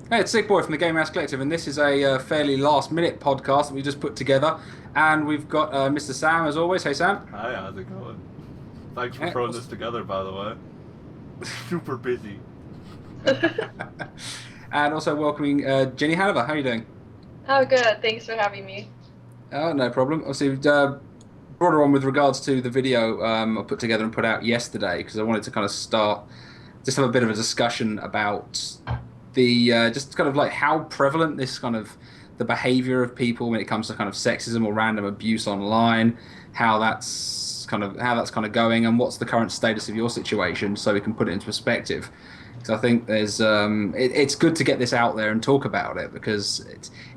Hey, it's SickBoy from the Gaming Anarchist Collective, and this is a fairly last-minute podcast that we just put together. And we've got Mr. Sam, as always. Hey, Sam. Hi, how's it going? Thanks for Yeah, throwing this together, by the way. Super busy. and also welcoming Jenny Haniver. How are you doing? Oh, good. Thanks for having me. No problem. Obviously, brought her on with regards to the video I put together and put out yesterday because I wanted to kind of just have a bit of a discussion about the just kind of like how prevalent this kind of the behavior of people when it comes to kind of sexism or random abuse online, how that's kind of going, and what's the current status of your situation, so we can put it into perspective. Because I think it's good to get this out there and talk about it because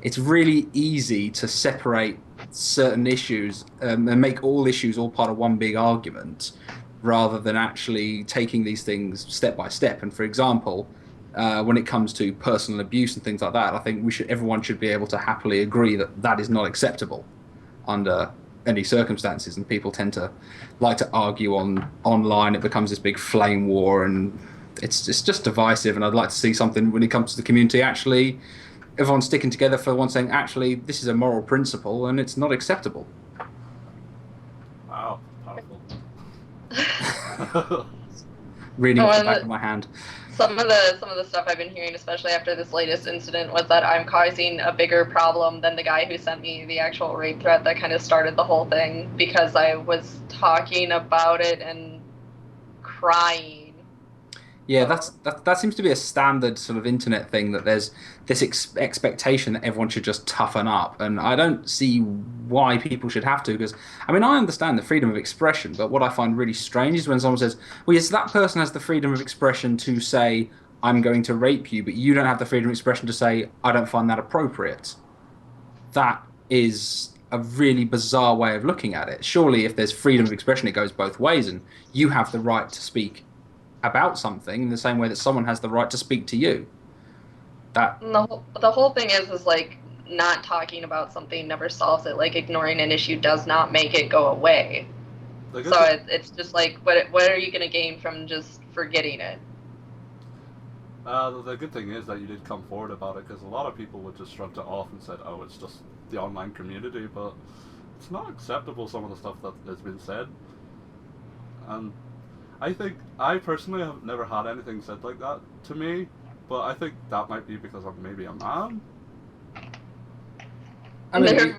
it's really easy to separate certain issues and make all issues all part of one big argument, rather than actually taking these things step by step. And for example, when it comes to personal abuse and things like that, I think everyone should be able to happily agree that that is not acceptable under any circumstances. And people tend to like to argue online. It becomes this big flame war, and it's just divisive. And I'd like to see something when it comes to the community. Actually, everyone's sticking together for one, saying, actually, this is a moral principle and it's not acceptable. Wow, powerful. Reading off the back of my hand. Some of the stuff I've been hearing, especially after this latest incident, was that I'm causing a bigger problem than the guy who sent me the actual rape threat that kind of started the whole thing, because I was talking about it and crying. Yeah, that seems to be a standard sort of internet thing, that there's this expectation that everyone should just toughen up, and I don't see why people should have to. Because I mean, I understand the freedom of expression, but what I find really strange is when someone says, "Well, yes, that person has the freedom of expression to say I'm going to rape you, but you don't have the freedom of expression to say I don't find that appropriate." That is a really bizarre way of looking at it. Surely, if there's freedom of expression, it goes both ways, and you have the right to speak about something in the same way that someone has the right to speak to you. And the whole thing is like, not talking about something never solves it. Like, ignoring an issue does not make it go away. So it's just like, what are you going to gain from just forgetting it? The good thing is that you did come forward about it, because a lot of people would just shrugged it off and said, oh, it's just the online community, but it's not acceptable, some of the stuff that has been said. And I personally have never had anything said like that to me, but I think that might be because I'm maybe a man. I mean,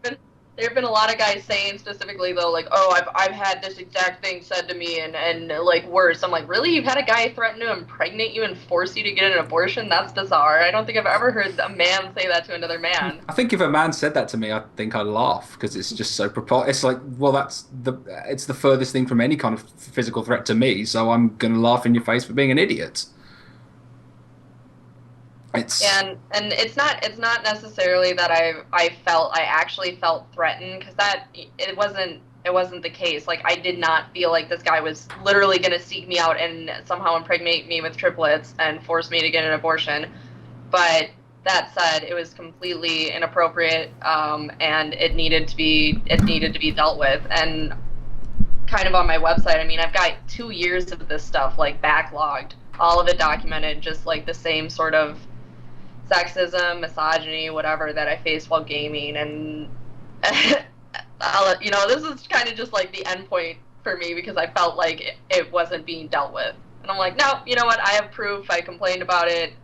there have been a lot of guys saying specifically, though, like, oh, I've had this exact thing said to me, and like, worse. I'm like, really? You've had a guy threaten to impregnate you and force you to get an abortion? That's bizarre. I don't think I've ever heard a man say that to another man. I think if a man said that to me, I think I'd laugh, because it's just so It's like, well, it's the furthest thing from any kind of physical threat to me, so I'm gonna laugh in your face for being an idiot. And it's not necessarily that I actually felt threatened, because it wasn't the case. Like, I did not feel like this guy was literally going to seek me out and somehow impregnate me with triplets and force me to get an abortion. But that said, it was completely inappropriate, and it needed to be dealt with. And kind of on my website, I mean, I've got 2 years of this stuff like backlogged, all of it documented, just like the same sort of sexism, misogyny, whatever that I faced while gaming. And this is kind of just like the end point for me, because I felt like it wasn't being dealt with. And I'm like, no, you know what? I have proof. I complained about it.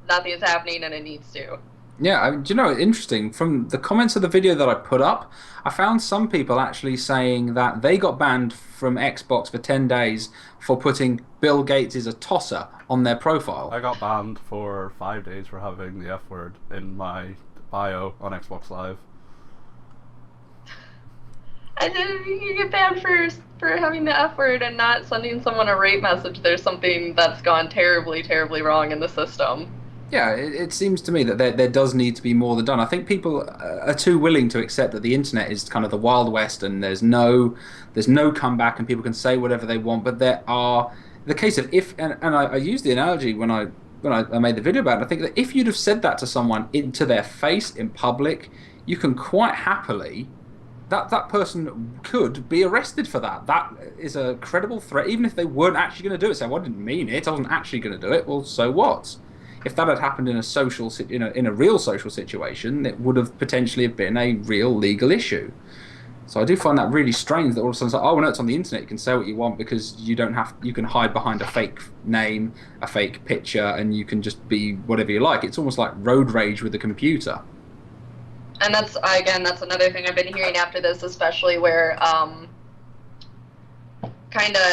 Nothing is happening, and it needs to. Yeah, do you know, interesting, from the comments of the video that I put up, I found some people actually saying that they got banned from Xbox for 10 days for putting Bill Gates is a tosser on their profile. I got banned for 5 days for having the F word in my bio on Xbox Live. I didn't think you get banned for having the F word and not sending someone a rape message. There's something that's gone terribly, terribly wrong in the system. Yeah, it seems to me that there does need to be more than done. I think people are too willing to accept that the internet is kind of the Wild West, and there's no comeback, and people can say whatever they want. But there are the case of I used the analogy when I made the video about it. I think that if you'd have said that to someone into their face in public, you can quite happily, that person could be arrested for that. That is a credible threat, even if they weren't actually going to do it. Say, well, I didn't mean it. I wasn't actually going to do it. Well, so what? if that had happened in a in a real social situation, it would have potentially have been a real legal issue. So I do find that really strange that all of a sudden it's like, oh no, it's on the internet, you can say what you want because you can hide behind a fake name, a fake picture, and you can just be whatever you like. It's almost like road rage with a computer. And that's another thing I've been hearing after this, especially where kind of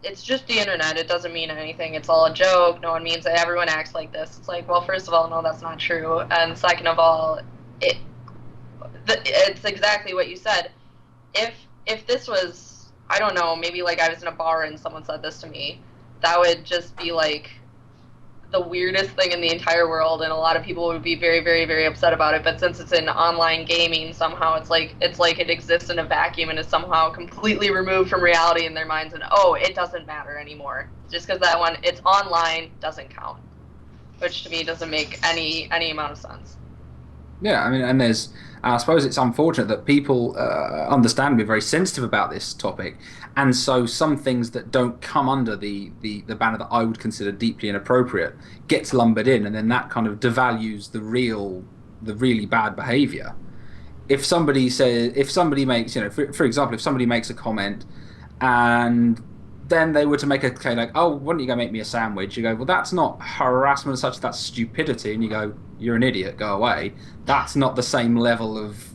it's just the internet. It doesn't mean anything. It's all a joke. No one means it. Everyone acts like this. It's like, well, first of all, no, that's not true. And second of all, it's exactly what you said. If this was, I don't know, maybe like I was in a bar and someone said this to me, that would just be like the weirdest thing in the entire world, and a lot of people would be very, very, very upset about it. But since it's in online gaming, somehow it's like it exists in a vacuum and is somehow completely removed from reality in their minds, and it doesn't matter anymore. Just because that one, it's online, doesn't count. Which to me doesn't make any amount of sense. Yeah, I mean, and I suppose it's unfortunate that people understandably are very sensitive about this topic, and so some things that don't come under the banner that I would consider deeply inappropriate gets lumbered in, and then that kind of devalues the really bad behaviour. If somebody makes, for example, if somebody makes a comment and then they were to make a claim like, oh, why don't you go make me a sandwich? You go, well, that's not harassment as such, that's stupidity. And you go, you're an idiot, go away. That's not the same level of...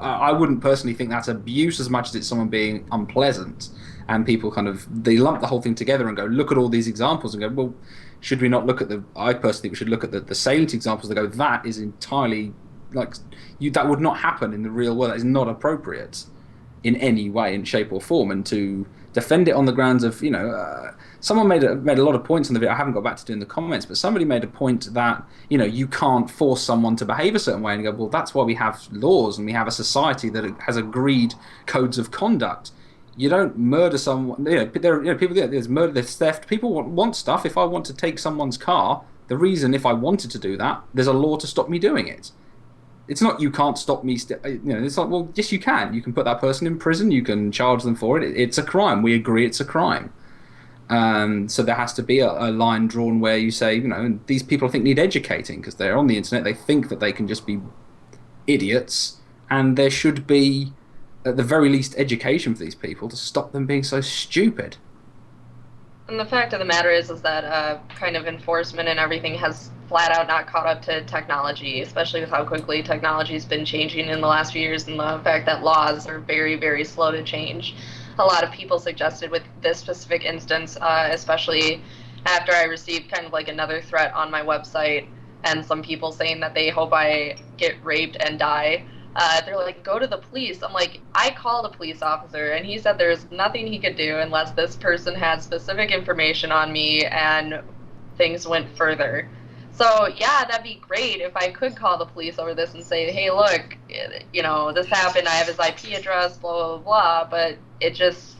I wouldn't personally think that's abuse as much as it's someone being unpleasant. And people they lump the whole thing together and go, look at all these examples and go, well, should we not look at I personally think we should look at the salient examples that go, that is entirely, that would not happen in the real world. That is not appropriate in any way, in shape or form. And to defend it on the grounds of, someone made a lot of points on the video. I haven't got back to doing the comments, but somebody made a point that, you can't force someone to behave a certain way, and you go, well, that's why we have laws and we have a society that has agreed codes of conduct. You don't murder someone. People, there's murder, there's theft. People want stuff. If I want to take someone's car, the reason, if I wanted to do that, there's a law to stop me doing it. It's not you can't stop me. It's like, well, yes, you can. You can put that person in prison. You can charge them for it. It's a crime. We agree it's a crime. So there has to be a line drawn where you say, these people I think need educating because they're on the internet. They think that they can just be idiots, and there should be, at the very least, education for these people to stop them being so stupid. And the fact of the matter is that kind of enforcement and everything has flat out not caught up to technology, especially with how quickly technology's been changing in the last few years, and the fact that laws are very, very slow to change. A lot of people suggested with this specific instance, especially after I received kind of like another threat on my website, and some people saying that they hope I get raped and die. They're like, go to the police. I'm like, I called a police officer, and he said there's nothing he could do unless this person had specific information on me and things went further. So, yeah, that'd be great if I could call the police over this and say, hey, look, this happened, I have his IP address, blah, blah, blah, but it's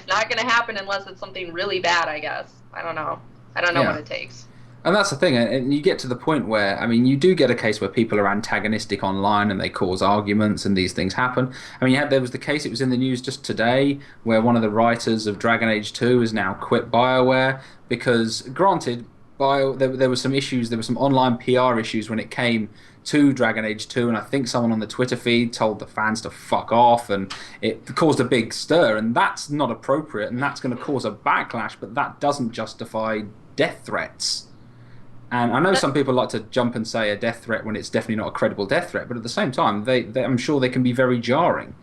not going to happen unless it's something really bad, I guess. I don't know what it takes. And that's the thing, and you get to the point where, you do get a case where people are antagonistic online and they cause arguments and these things happen. There was the case, it was in the news just today, where one of the writers of Dragon Age 2 has now quit BioWare because, granted, there were some issues, there were some online PR issues when it came to Dragon Age 2, and I think someone on the Twitter feed told the fans to fuck off, and it caused a big stir, and that's not appropriate, and that's going to cause a backlash, but that doesn't justify death threats. And I know some people like to jump and say a death threat when it's definitely not a credible death threat, but at the same time, I'm sure they can be very jarring.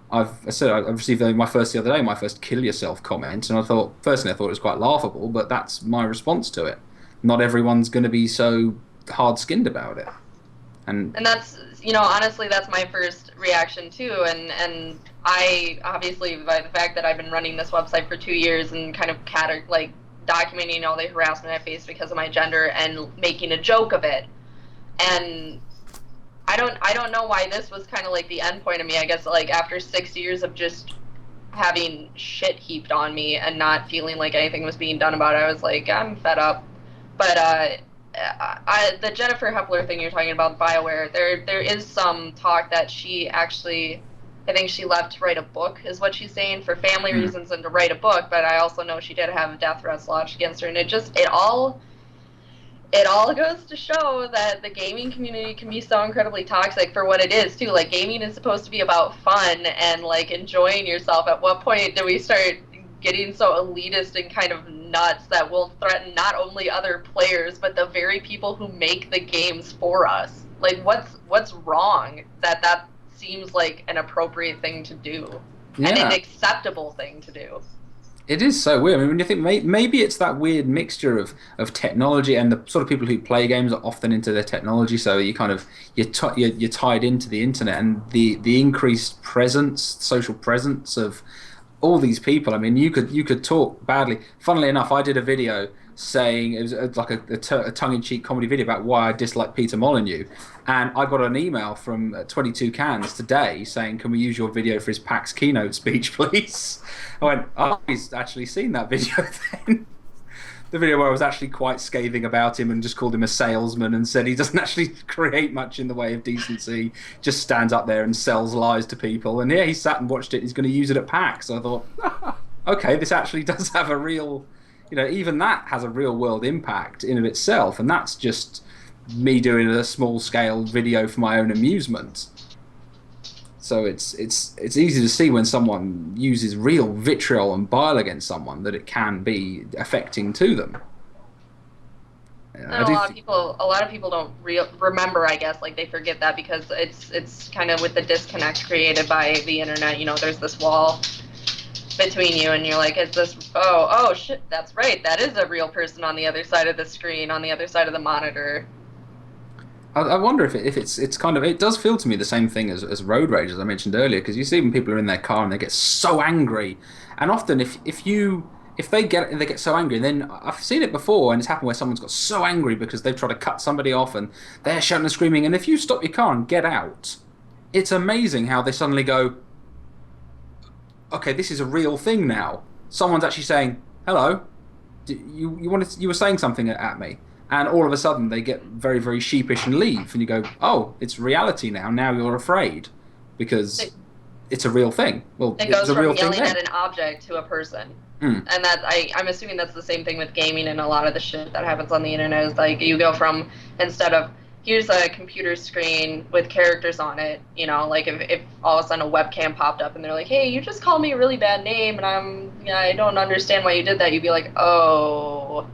I received my first the other day, my first kill yourself comment, and personally I thought it was quite laughable, but that's my response to it. Not everyone's going to be so hard-skinned about it. And that's, honestly, that's my first reaction too. And I, obviously, by the fact that I've been running this website for 2 years and kind of documenting all the harassment I faced because of my gender and making a joke of it. And I don't know why this was kind of like the end point of me. I guess after 6 years of just having shit heaped on me and not feeling like anything was being done about it, I was like, I'm fed up. But the Jennifer Hepler thing you're talking about, BioWare, there is some talk that she actually, I think she left to write a book, is what she's saying, for family reasons and to write a book. But I also know she did have death threats lodged against her, and it it all goes to show that the gaming community can be so incredibly toxic for what it is too. Like, gaming is supposed to be about fun and like enjoying yourself. At what point do we start getting so elitist and kind of nuts that will threaten not only other players but the very people who make the games for us? Like, what's wrong that seems like an appropriate thing to do and an acceptable thing to do? It is so weird. I mean, when you think maybe it's that weird mixture of technology, and the sort of people who play games are often into their technology, so you kind of you're tied into the internet, and the increased presence, social presence of all these people. I mean, you could talk badly. Funnily enough, I did a video saying, it was like a tongue-in-cheek comedy video about why I dislike Peter Molyneux, and I got an email from 22 Cans today saying, can we use your video for his PAX keynote speech, please? I went, oh, he's actually seen that video then. The video where I was actually quite scathing about him and just called him a salesman and said he doesn't actually create much in the way of decency, just stands up there and sells lies to people. And yeah, he sat and watched it. He's going to use it at PAX. So I thought, okay, this actually does have a real, even that has a real world impact in of itself. And that's just me doing a small scale video for my own amusement. So it's easy to see when someone uses real vitriol and bile against someone that it can be affecting to them. And a lot of people don't remember, I guess, like they forget that because it's kind of with the disconnect created by the internet. There's this wall between you, and you're like, is this? Oh shit, that's right. That is a real person on the other side of the screen, on the other side of the monitor. I wonder if it's kind of, it does feel to me the same thing as road rage, as I mentioned earlier, because you see when people are in their car and they get so angry, and often if they get so angry, and then I've seen it before, and it's happened where someone's got so angry because they've tried to cut somebody off and they're shouting and screaming, and if you stop your car and get out, it's amazing how they suddenly go, okay, this is a real thing now. Someone's actually saying, hello, you were saying something at me. And all of a sudden, they get very, very sheepish and leave. And you go, oh, it's reality now. Now you're afraid because it's a real thing. Well, it goes from yelling at an object to a person. And I'm assuming that's the same thing with gaming and a lot of the shit that happens on the internet. Is like you go from, instead of, here's a computer screen with characters on it, like if all of a sudden a webcam popped up and they're like, hey, you just called me a really bad name and I don't understand why you did that. You'd be like, oh,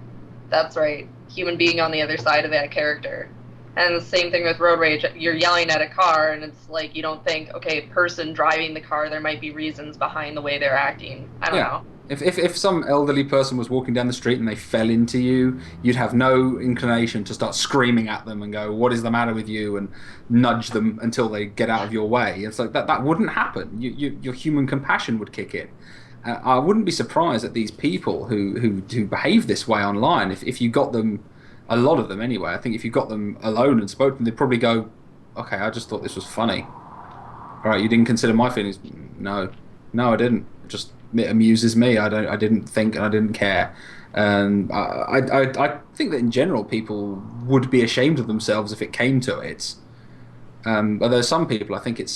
that's right. Human being on the other side of that character. And the same thing with road rage. You're yelling at a car and it's like you don't think, okay, person driving the car, there might be reasons behind the way they're acting. I don't know. If some elderly person was walking down the street and they fell into you, you'd have no inclination to start screaming at them and go, what is the matter with you, and nudge them until they get out of your way. It's like that wouldn't happen. Your human compassion would kick in. I wouldn't be surprised at these people who behave this way online. If you got them, a lot of them anyway, I think if you got them alone and spoke to them, they'd probably go, okay, I just thought this was funny. All right, you didn't consider my feelings? No, I didn't. It amuses me. I didn't think and I didn't care. And I think that in general people would be ashamed of themselves if it came to it. But there's some people, I think it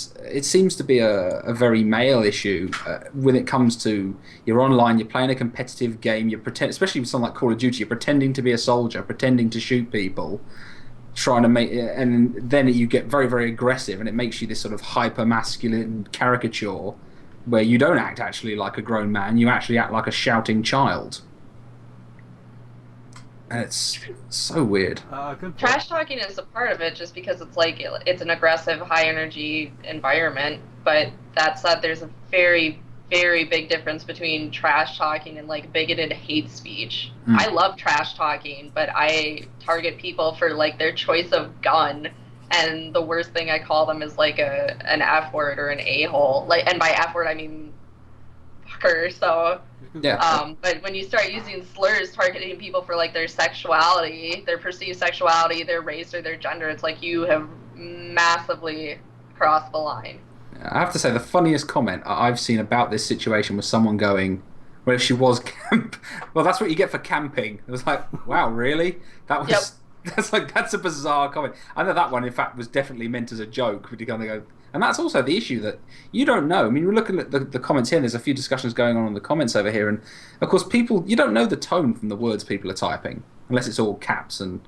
seems to be a very male issue when it comes to you're online, you're playing a competitive game, especially with something like Call of Duty, you're pretending to be a soldier, pretending to shoot people, trying to make, and then you get very, very aggressive, and it makes you this sort of hyper masculine caricature where you don't act actually like a grown man, you actually act like a shouting child. And it's so weird. Trash talking is a part of it just because it's like it's an aggressive, high energy environment. But that said, there's a very, very big difference between trash talking and like bigoted hate speech. I love trash talking, but I target people for like their choice of gun. And the worst thing I call them is like an F word or an a-hole. Like, and by F word I mean fucker. So. Yeah. But when you start using slurs targeting people for like their sexuality, their perceived sexuality, their race, or their gender, it's like you have massively crossed the line. I have to say the funniest comment I've seen about this situation was someone going, well, if she was well, that's what you get for camping. It was like, wow, really? That was that's a bizarre comment. I know that one in fact was definitely meant as a joke, but you kind of go. And that's also the issue that you don't know. I mean, we're looking at the comments here, and there's a few discussions going on in the comments over here. And, of course, you don't know the tone from the words people are typing, unless it's all caps and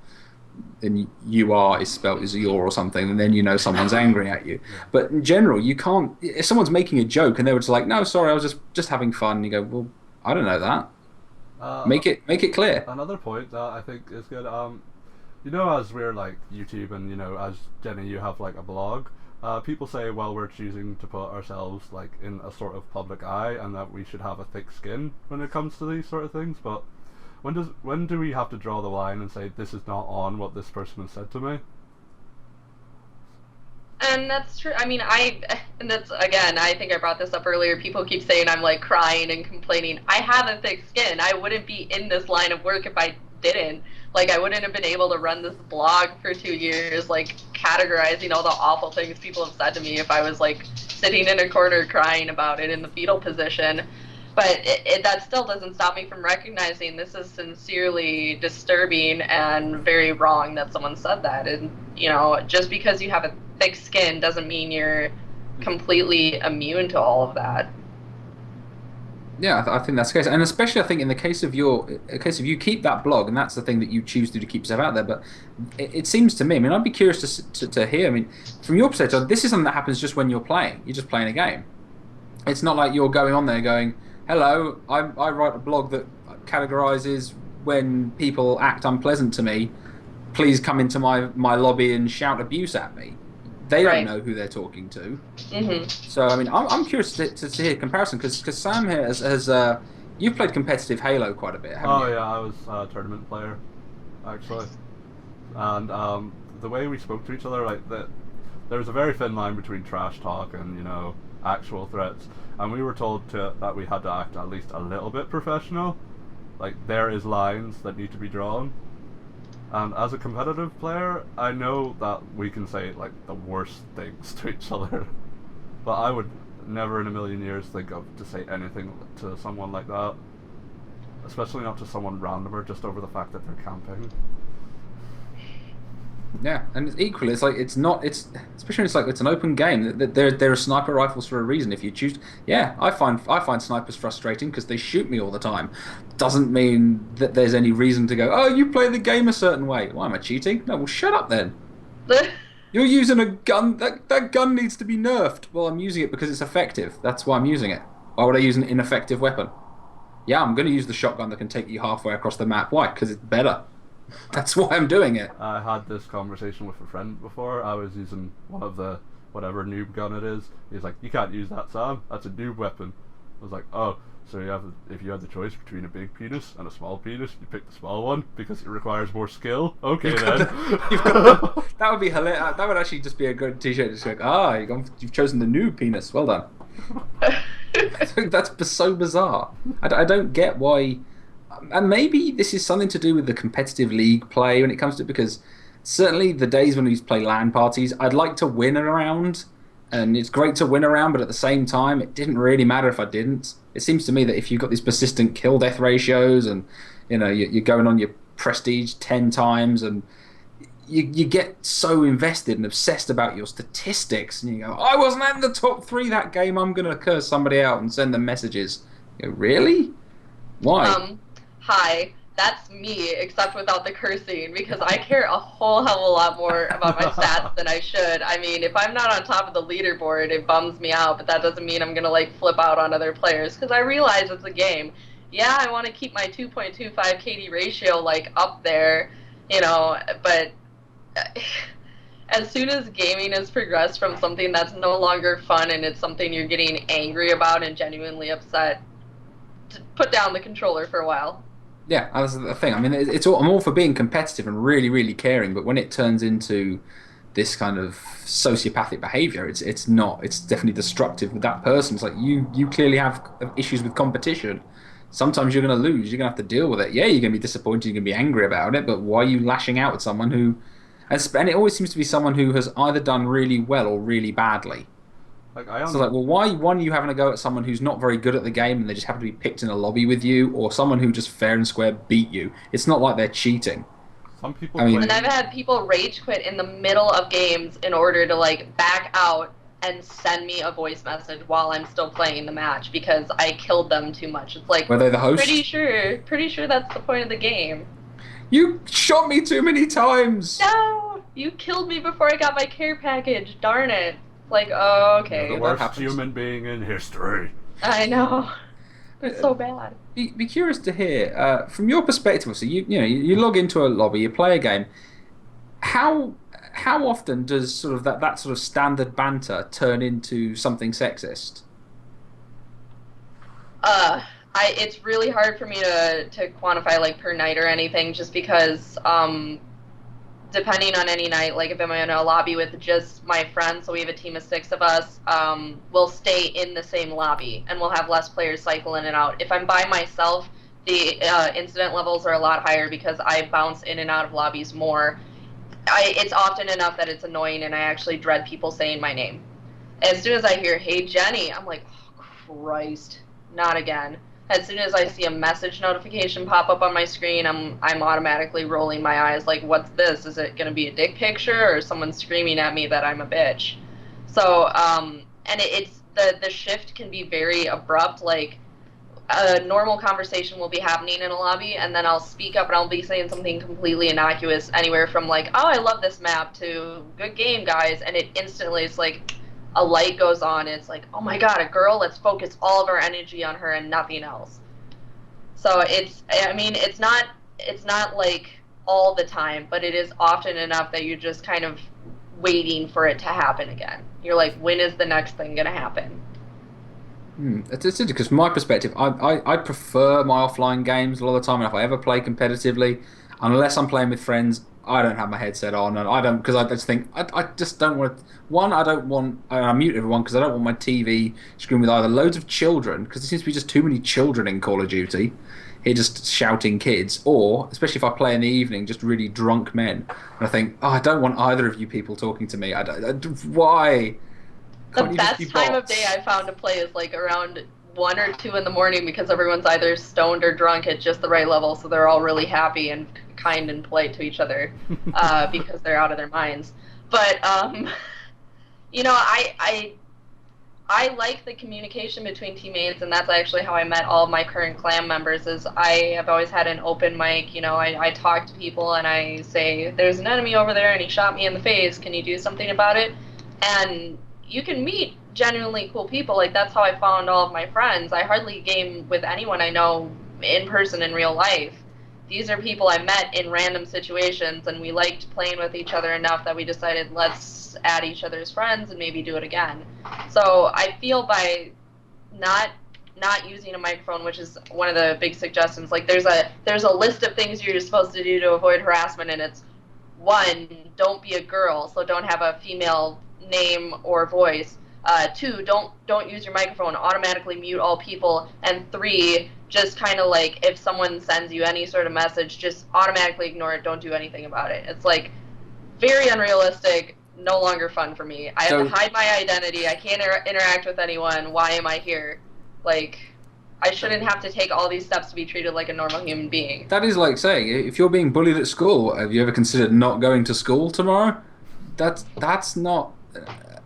and you are is spelt as your or something, and then you know someone's angry at you. But in general, you can't. If someone's making a joke and they were just like, "No, sorry, I was just having fun," and you go, "Well, I don't know that." Make it clear. Another point that I think is good. You know, as we're like YouTube, and you know, as Jenny, you have like a blog. People say, well, we're choosing to put ourselves like in a sort of public eye, and that we should have a thick skin when it comes to these sort of things. But when do we have to draw the line and say this is not on what this person has said to me? And that's true. I mean, and that's, again, I think I brought this up earlier. People keep saying I'm like crying and complaining. I have a thick skin. I wouldn't be in this line of work if I didn't. Like, I wouldn't have been able to run this blog for 2 years, like, categorizing all the awful things people have said to me if I was, like, sitting in a corner crying about it in the fetal position. But that still doesn't stop me from recognizing this is sincerely disturbing and very wrong that someone said that. And, you know, just because you have a thick skin doesn't mean you're completely immune to all of that. Yeah, I think that's the case, and especially I think in the case of you keep that blog, and that's the thing that you choose to keep yourself out there. But it seems to me, I mean, I'd be curious to hear. I mean, from your perspective, this is something that happens just when you're playing. You're just playing a game. It's not like you're going on there going, "Hello, I write a blog that categorizes when people act unpleasant to me. Please come into my lobby and shout abuse at me." They don't know who they're talking to. Mm-hmm. So, I mean, I'm curious to hear a comparison, because Sam here has you've played competitive Halo quite a bit, haven't you? Oh, yeah, I was a tournament player, actually. And the way we spoke to each other, like, there was a very thin line between trash talk and, you know, actual threats. And we were told that we had to act at least a little bit professional. Like, there is lines that need to be drawn. And as a competitive player, I know that we can say like the worst things to each other, but I would never in a million years think of to say anything to someone like that, especially not to someone random or just over the fact that they're camping. Yeah, and equally, it's like especially when it's like it's an open game. There are sniper rifles for a reason. If you choose, yeah, I find snipers frustrating because they shoot me all the time. Doesn't mean that there's any reason to go, "Oh, you play the game a certain way." Why am I cheating? No, well, shut up then. You're using a gun. That gun needs to be nerfed. Well, I'm using it because it's effective. That's why I'm using it. Why would I use an ineffective weapon? Yeah, I'm going to use the shotgun that can take you halfway across the map. Why? Because it's better. That's why I'm doing it. I had this conversation with a friend before. I was using one of the whatever noob gun it is. He's like, "You can't use that, Sam. That's a noob weapon." I was like, "Oh, so if you had the choice between a big penis and a small penis, you pick the small one because it requires more skill." Okay, then. That would be hilarious. That would actually just be a good T-shirt. Just like, you've chosen the noob penis. Well done. I think that's so bizarre. I don't get why. And maybe this is something to do with the competitive league play when it comes to it, because certainly the days when we used to play LAN parties, I'd like to win a round, and it's great to win a round, but at the same time, it didn't really matter if I didn't. It seems to me that if you've got these persistent kill-death ratios, and you know you're going on your prestige 10 times, and you get so invested and obsessed about your statistics, and you go, "I wasn't in the top 3 that game, I'm going to curse somebody out and send them messages." You go, really? Why? Hi, that's me, except without the cursing, because I care a whole hell of a lot more about my stats than I should. I mean, if I'm not on top of the leaderboard, it bums me out, but that doesn't mean I'm going to, like, flip out on other players, because I realize it's a game. Yeah, I want to keep my 2.25 KD ratio, like, up there, you know, but as soon as gaming has progressed from something that's no longer fun and it's something you're getting angry about and genuinely upset, put down the controller for a while. Yeah, that's the thing. I mean, I'm all for being competitive and really, really caring, but when it turns into this kind of sociopathic behaviour, it's definitely destructive with that person. It's like you clearly have issues with competition. Sometimes you're going to lose. You're going to have to deal with it. Yeah, you're going to be disappointed. You're going to be angry about it. But why are you lashing out at someone who, and it always seems to be someone who has either done really well or really badly. Well, why are you having a go at someone who's not very good at the game and they just happen to be picked in a lobby with you, or someone who just fair and square beat you? It's not like they're cheating. Some people. And I've had people rage quit in the middle of games in order to like back out and send me a voice message while I'm still playing the match because I killed them too much. It's like, were they the host? Pretty sure that's the point of the game. You shot me too many times. No, you killed me before I got my care package. Darn it. Like, oh, okay. You're the worst human being in history. I know. It's so bad. Be curious to hear from your perspective. So you log into a lobby, you play a game. How often does sort of that sort of standard banter turn into something sexist? It's really hard for me to quantify like per night or anything, just because depending on any night, like if I'm in a lobby with just my friends, so we have a team of 6 of us, we'll stay in the same lobby and we'll have less players cycle in and out. If I'm by myself, the incident levels are a lot higher because I bounce in and out of lobbies more. It's often enough that it's annoying and I actually dread people saying my name. As soon as I hear, "Hey Jenny," I'm like, oh, Christ, not again. As soon as I see a message notification pop up on my screen, I'm automatically rolling my eyes like, what's this? Is it going to be a dick picture or someone screaming at me that I'm a bitch? So, and it's the shift can be very abrupt. Like, a normal conversation will be happening in a lobby, and then I'll speak up and I'll be saying something completely innocuous, anywhere from like, "Oh, I love this map," to "Good game, guys," and it instantly, it's like a light goes on. It's like, oh my god, a girl, let's focus all of our energy on her and nothing else. So it's not like all the time, but it is often enough that you're just kind of waiting for it to happen again. You're like, when is the next thing gonna happen? It's interesting because from my perspective, I prefer my offline games a lot of the time. And if I ever play competitively, unless I'm playing with friends, I don't have my headset on, and I don't, because I just think I just don't want to. One, I don't want. I mute everyone because I don't want my TV screen with either loads of children, because there seems to be just too many children in Call of Duty. Here, just shouting kids, or especially if I play in the evening, just really drunk men. And I think, oh, I don't want either of you people talking to me. Why? The best time of day I found to play is like around 1 or 2 in the morning, because everyone's either stoned or drunk at just the right level, so they're all really happy and kind and polite to each other because they're out of their minds. But I like the communication between teammates, and that's actually how I met all of my current clan members. Is I have always had an open mic. I talk to people and I say, "There's an enemy over there and he shot me in the face. Can you do something about it?" And you can meet genuinely cool people. Like, that's how I found all of my friends. I hardly game with anyone I know in person in real life. These are people I met in random situations, and we liked playing with each other enough that we decided, let's add each other's friends and maybe do it again. So I feel by not using a microphone, which is one of the big suggestions, like there's a list of things you're supposed to do to avoid harassment, and it's 1, don't be a girl, so don't have a female name or voice. 2, don't use your microphone, automatically mute all people. And 3, just kind of like, if someone sends you any sort of message, just automatically ignore it, don't do anything about it. It's like very unrealistic, no longer fun for me. I have to hide my identity, I can't interact with anyone, why am I here? Like, I shouldn't have to take all these steps to be treated like a normal human being. That is like saying, if you're being bullied at school, have you ever considered not going to school tomorrow? That's not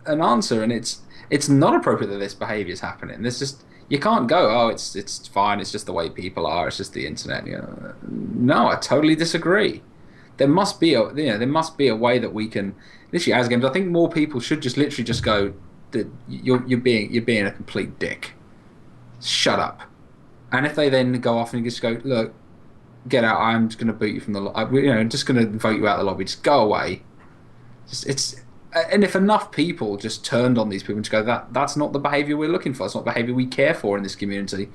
an answer, and it's not appropriate that this behaviour is happening. There's just, you can't go, oh, it's fine, it's just the way people are, it's just the internet. No, I totally disagree. There must be a way that we can literally, as games, I think more people should just literally just go, you're being a complete dick. Shut up. And if they then go off and just go, look, get out, I'm just going to boot you from the lobby, I'm just going to vote you out of the lobby, just go away. And if enough people just turned on these people and just go, that's not the behaviour we're looking for, it's not the behaviour we care for in this community,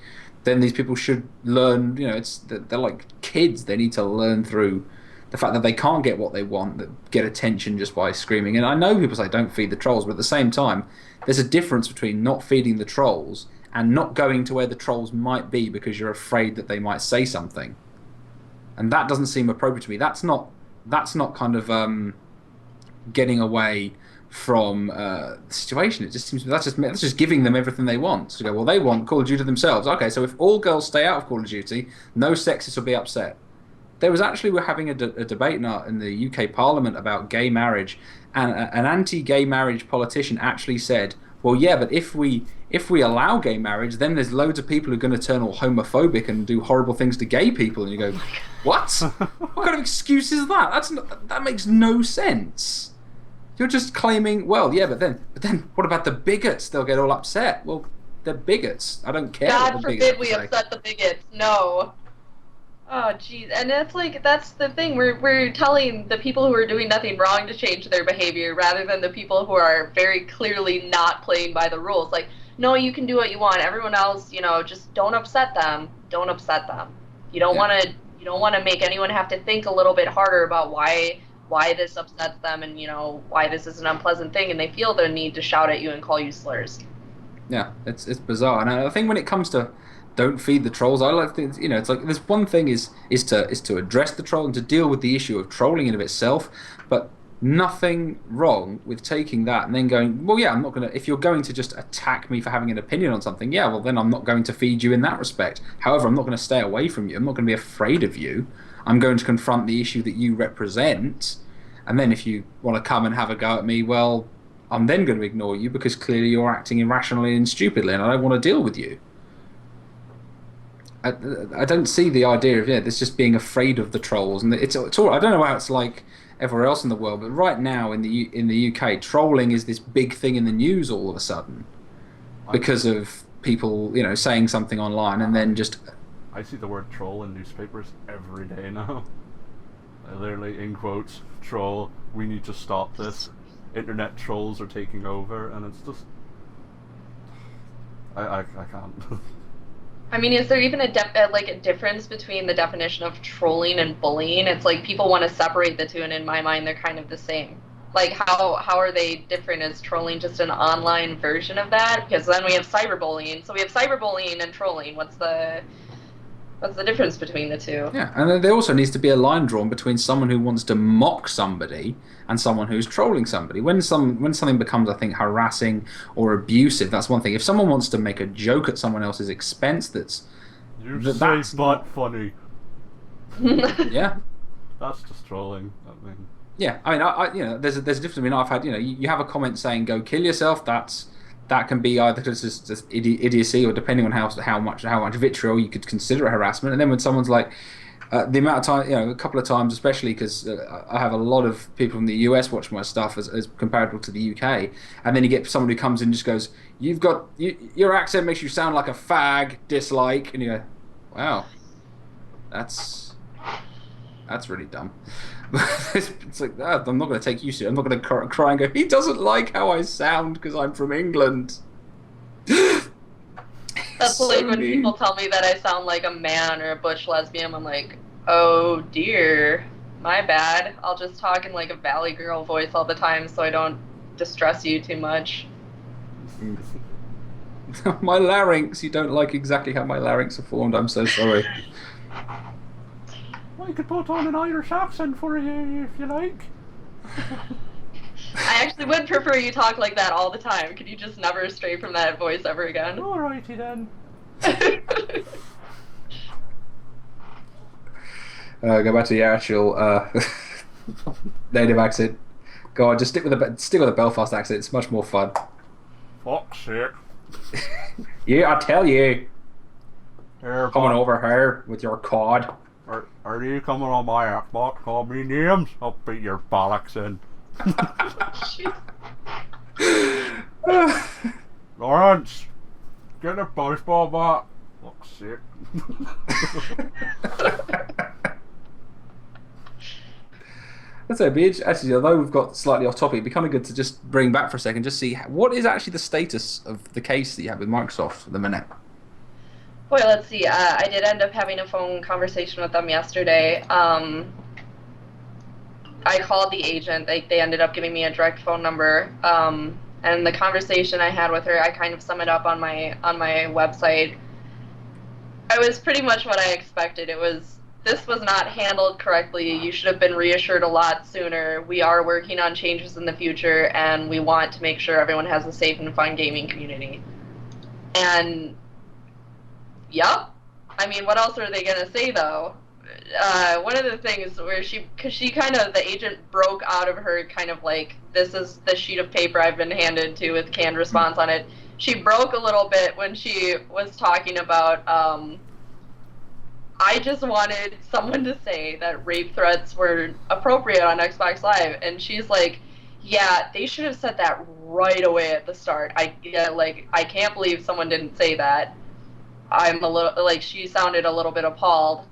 then these people should learn, they're like kids, they need to learn through the fact that they can't get what they want, that get attention just by screaming. And I know people say don't feed the trolls, but at the same time, there's a difference between not feeding the trolls and not going to where the trolls might be because you're afraid that they might say something. And that doesn't seem appropriate to me. That's not kind of getting away from the situation. It just seems that's just giving them everything they want. So go, well, they want Call of Duty themselves. Okay, so if all girls stay out of Call of Duty, no sexists will be upset. We're having a debate now in the UK Parliament about gay marriage, and an anti-gay marriage politician actually said, well, yeah, but if we if we allow gay marriage, then there's loads of people who are going to turn all homophobic and do horrible things to gay people, and you go, what? What kind of excuse is that? That makes no sense. You're just claiming, well, yeah, but then what about the bigots? They'll get all upset. Well, they're bigots. I don't care. God forbid we upset the bigots. No. Oh, jeez. And that's the thing. We're telling the people who are doing nothing wrong to change their behavior rather than the people who are very clearly not playing by the rules. Like, no, you can do what you want. Everyone else, just don't upset them. Don't upset them. You don't want to make anyone have to think a little bit harder about why this upsets them and, why this is an unpleasant thing, and they feel the need to shout at you and call you slurs. Yeah, it's bizarre. And I think when it comes to don't feed the trolls, I like things, it's like there's one thing is to address the troll and to deal with the issue of trolling in of itself, but nothing wrong with taking that and then going, well, yeah, I'm not going to, if you're going to just attack me for having an opinion on something, yeah, well, then I'm not going to feed you in that respect. However, I'm not going to stay away from you. I'm not going to be afraid of you. I'm going to confront the issue that you represent. And then if you want to come and have a go at me, well, I'm then going to ignore you because clearly you're acting irrationally and stupidly and I don't want to deal with you. I don't see the idea of this just being afraid of the trolls, and it's all. I don't know how it's like everywhere else in the world, but right now in the UK, trolling is this big thing in the news all of a sudden because of people saying something online and then just. I see the word troll in newspapers every day now. I literally, in quotes, troll. We need to stop this. Internet trolls are taking over, and it's just. I can't. I mean, is there even a difference between the definition of trolling and bullying? It's like people want to separate the two, and in my mind, they're kind of the same. Like, how are they different? Is trolling just an online version of that? Because then we have cyberbullying. So we have cyberbullying and trolling. What's the difference between the two? Yeah, and there also needs to be a line drawn between someone who wants to mock somebody and someone who's trolling somebody. When something becomes, I think, harassing or abusive, that's one thing. If someone wants to make a joke at someone else's expense, that's not funny. Yeah, that's just trolling. I mean. Yeah, I mean, there's a difference. I mean, I've had, you have a comment saying "go kill yourself." That can be either just idiocy, or depending on how much vitriol you could consider it harassment. And then when someone's like, the amount of time, a couple of times, especially because I have a lot of people from the US watch my stuff as comparable to the UK, and then you get somebody who comes in and just goes, your accent makes you sound like a fag, dislike, and you go, wow, that's really dumb. It's like, I'm not going to take you seriously. I'm not going to cry and go, he doesn't like how I sound because I'm from England. That's so like when people tell me that I sound like a man or a butch lesbian, I'm like, oh dear, my bad. I'll just talk in like a Valley Girl voice all the time so I don't distress you too much. My larynx, you don't like exactly how my larynx are formed, I'm so sorry. I could put on an Irish accent for you if you like. I actually would prefer you talk like that all the time. Could you just never stray from that voice ever again? Alrighty then. Go back to the actual native accent. Go on, just stick with the Belfast accent. It's much more fun. Fuck's sake. Yeah, I tell you. Here, coming over here with your cod. Are you coming on my Xbox? Call me names. I'll beat your bollocks in. Lawrence, get a baseball bat. Fuck's sake. That's it. Actually, although we've got slightly off topic, it'd be kind of good to just bring back for a second, just see what is actually the status of the case that you have with Microsoft at the minute. Boy, let's see. I did end up having a phone conversation with them yesterday. I called the agent. They ended up giving me a direct phone number. And the conversation I had with her, I kind of sum it up on my website. It was pretty much what I expected. This was not handled correctly. You should have been reassured a lot sooner. We are working on changes in the future, and we want to make sure everyone has a safe and fun gaming community. And yep. I mean, what else are they going to say, though? One of the things where the agent broke out of her kind of like, this is the sheet of paper I've been handed to with canned response on it. she broke a little bit when she was talking about I just wanted someone to say that rape threats were appropriate on Xbox Live, and she's like, yeah, they should have said that right away at the start. I can't believe someone didn't say that. I'm a little, like, she sounded a little bit appalled.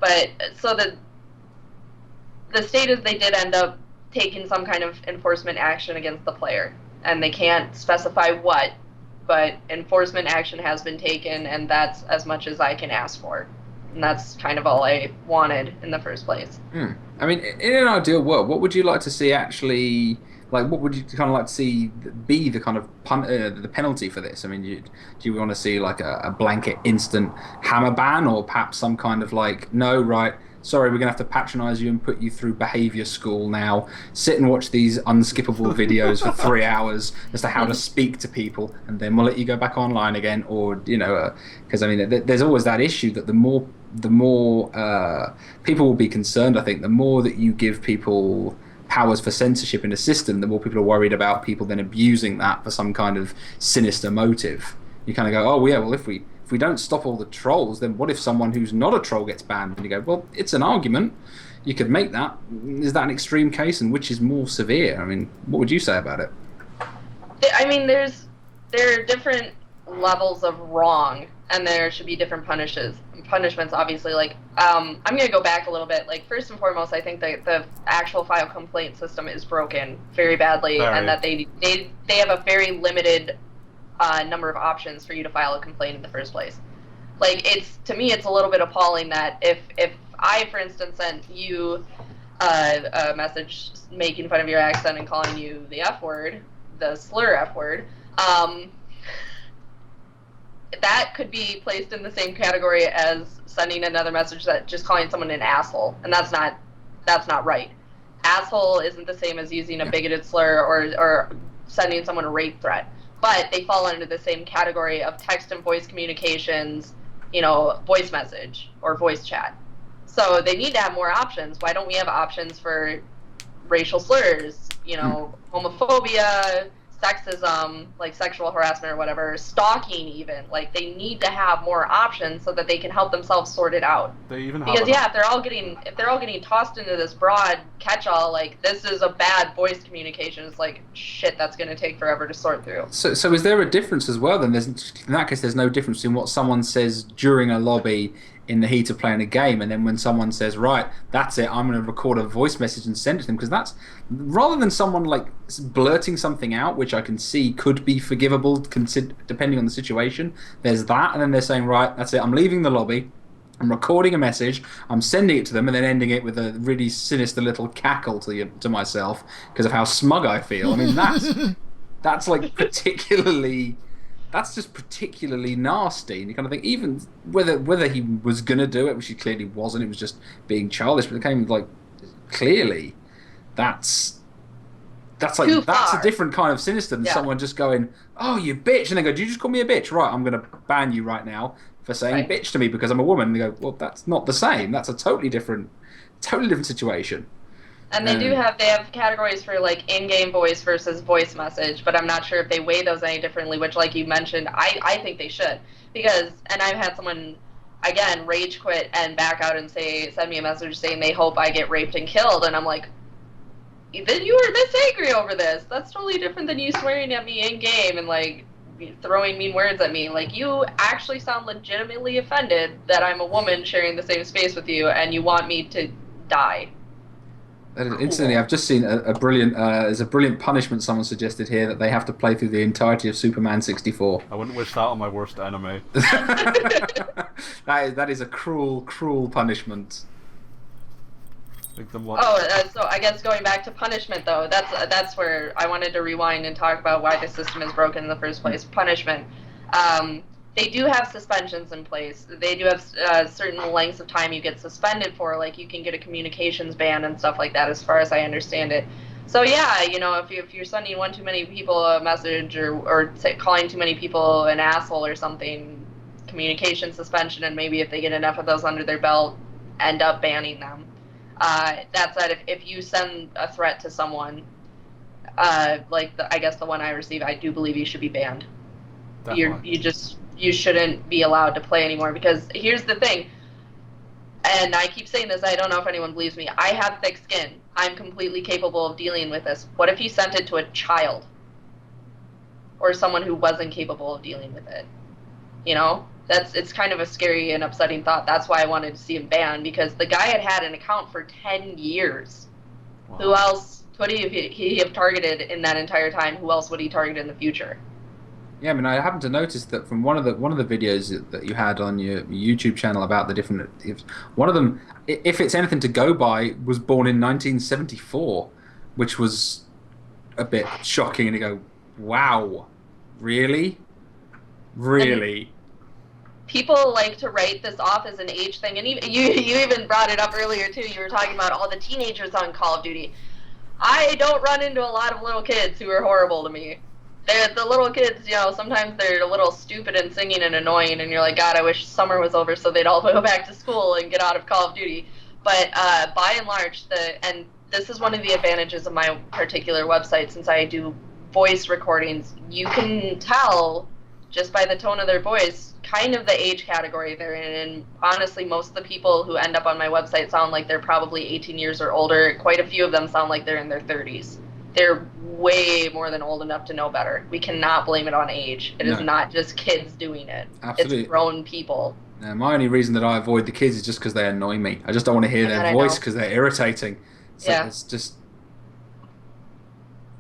But so the state is they did end up taking some kind of enforcement action against the player, and they can't specify what, but enforcement action has been taken, and that's as much as I can ask for. And that's kind of all I wanted in the first place. I mean, in an ideal world, what would you like to see actually? Like, what would you kind of like to see be the kind of the penalty for this? I mean, do you want to see like a blanket instant hammer ban, or perhaps some kind of like, no, right, sorry, we're gonna have to patronize you and put you through behavior school now. Sit and watch these unskippable videos for 3 hours as to how to speak to people, and then we'll let you go back online again. Or because I mean, there's always that issue that the more people will be concerned. I think the more that you give people powers for censorship in a system, the more people are worried about people then abusing that for some kind of sinister motive. You kind of go, oh yeah, well if we don't stop all the trolls, then what if someone who's not a troll gets banned? And you go, well, it's an argument. You could make that. Is that an extreme case, and which is more severe? I mean, what would you say about it? I mean, there are different levels of wrong, and there should be different punishments, obviously. Like, I'm going to go back a little bit. Like, first and foremost, I think that the actual file complaint system is broken very badly, and that they have a very limited number of options for you to file a complaint in the first place. Like, to me, it's a little bit appalling that if I, for instance, sent you a message making fun of your accent and calling you the F word, the slur F word, that could be placed in the same category as sending another message that just calling someone an asshole, and that's not right. Asshole isn't the same as using a bigoted slur or sending someone a rape threat, but they fall under the same category of text and voice communications, voice message or voice chat. So they need to have more options. Why don't we have options for racial slurs, homophobia, sexism, like sexual harassment or whatever, stalking even? Like, they need to have more options so that they can help themselves sort it out. They even have because if they're all getting tossed into this broad catch-all, like, this is a bad voice communication, it's like, shit, that's going to take forever to sort through. So is there a difference as well then? In that case, there's no difference in what someone says during a lobby in the heat of playing a game, and then when someone says, right, that's it, I'm going to record a voice message and send it to them, because that's, rather than someone like blurting something out, which I can see could be forgivable depending on the situation, there's that, and then they're saying, right, that's it, I'm leaving the lobby, I'm recording a message, I'm sending it to them, and then ending it with a really sinister little cackle to myself because of how smug I feel. I mean, that's like particularly... That's just particularly nasty, and you kind of think, even whether he was going to do it, which he clearly wasn't, it was just being childish, but it came like, clearly, that's a different kind of sinister than someone just going, oh, you bitch, and they go, did you just call me a bitch? Right, I'm going to ban you right now for saying bitch to me because I'm a woman. And they go, well, that's not the same. That's a totally different situation. And they have categories for like in-game voice versus voice message, but I'm not sure if they weigh those any differently, which, like you mentioned, I think they should. And I've had someone, again, rage quit and back out and send me a message saying they hope I get raped and killed, and I'm like, then you were this angry over this. That's totally different than you swearing at me in-game and like throwing mean words at me. Like, you actually sound legitimately offended that I'm a woman sharing the same space with you, and you want me to die. Instantly, I've just seen there's a brilliant punishment someone suggested here, that they have to play through the entirety of Superman 64. I wouldn't wish that on my worst enemy. That is a cruel punishment. So I guess going back to punishment, though, that's where I wanted to rewind and talk about why the system is broken in the first place. Punishment. They do have suspensions in place. They do have certain lengths of time you get suspended for, like you can get a communications ban and stuff like that, as far as I understand it. So yeah, if you're sending one too many people a message or calling too many people an asshole or something, communication suspension, and maybe if they get enough of those under their belt, end up banning them. That said, if you send a threat to someone, I guess the one I receive, I do believe you should be banned. you shouldn't be allowed to play anymore. Because here's the thing, and I keep saying this, I don't know if anyone believes me. I have thick skin. I'm completely capable of dealing with this. What if he sent it to a child? Or someone who wasn't capable of dealing with it? You know? It's kind of a scary and upsetting thought. That's why I wanted to see him banned, because the guy had an account for 10 years. Wow. Who else would he have targeted in that entire time? Who else would he target in the future? Yeah, I mean, I happened to notice that from one of the videos that you had on your YouTube channel about the different, one of them, if it's anything to go by, was born in 1974, which was a bit shocking. And you go, wow, really? And people like to write this off as an age thing, and even, you even brought it up earlier too. You were talking about all the teenagers on Call of Duty. I don't run into a lot of little kids who are horrible to me. The little kids, you know, sometimes they're a little stupid and singing and annoying, and you're like, God, I wish summer was over so they'd all go back to school and get out of Call of Duty. But by and large, and this is one of the advantages of my particular website, since I do voice recordings, you can tell just by the tone of their voice kind of the age category they're in. And honestly, most of the people who end up on my website sound like they're probably 18 years or older. Quite a few of them sound like they're in their 30s. They're way more than old enough to know better. We cannot blame it on age. It is not just kids doing it. Absolutely. It's grown people. My only reason that I avoid the kids is just because they annoy me. I just don't want to hear their voice because they're irritating. So it's just...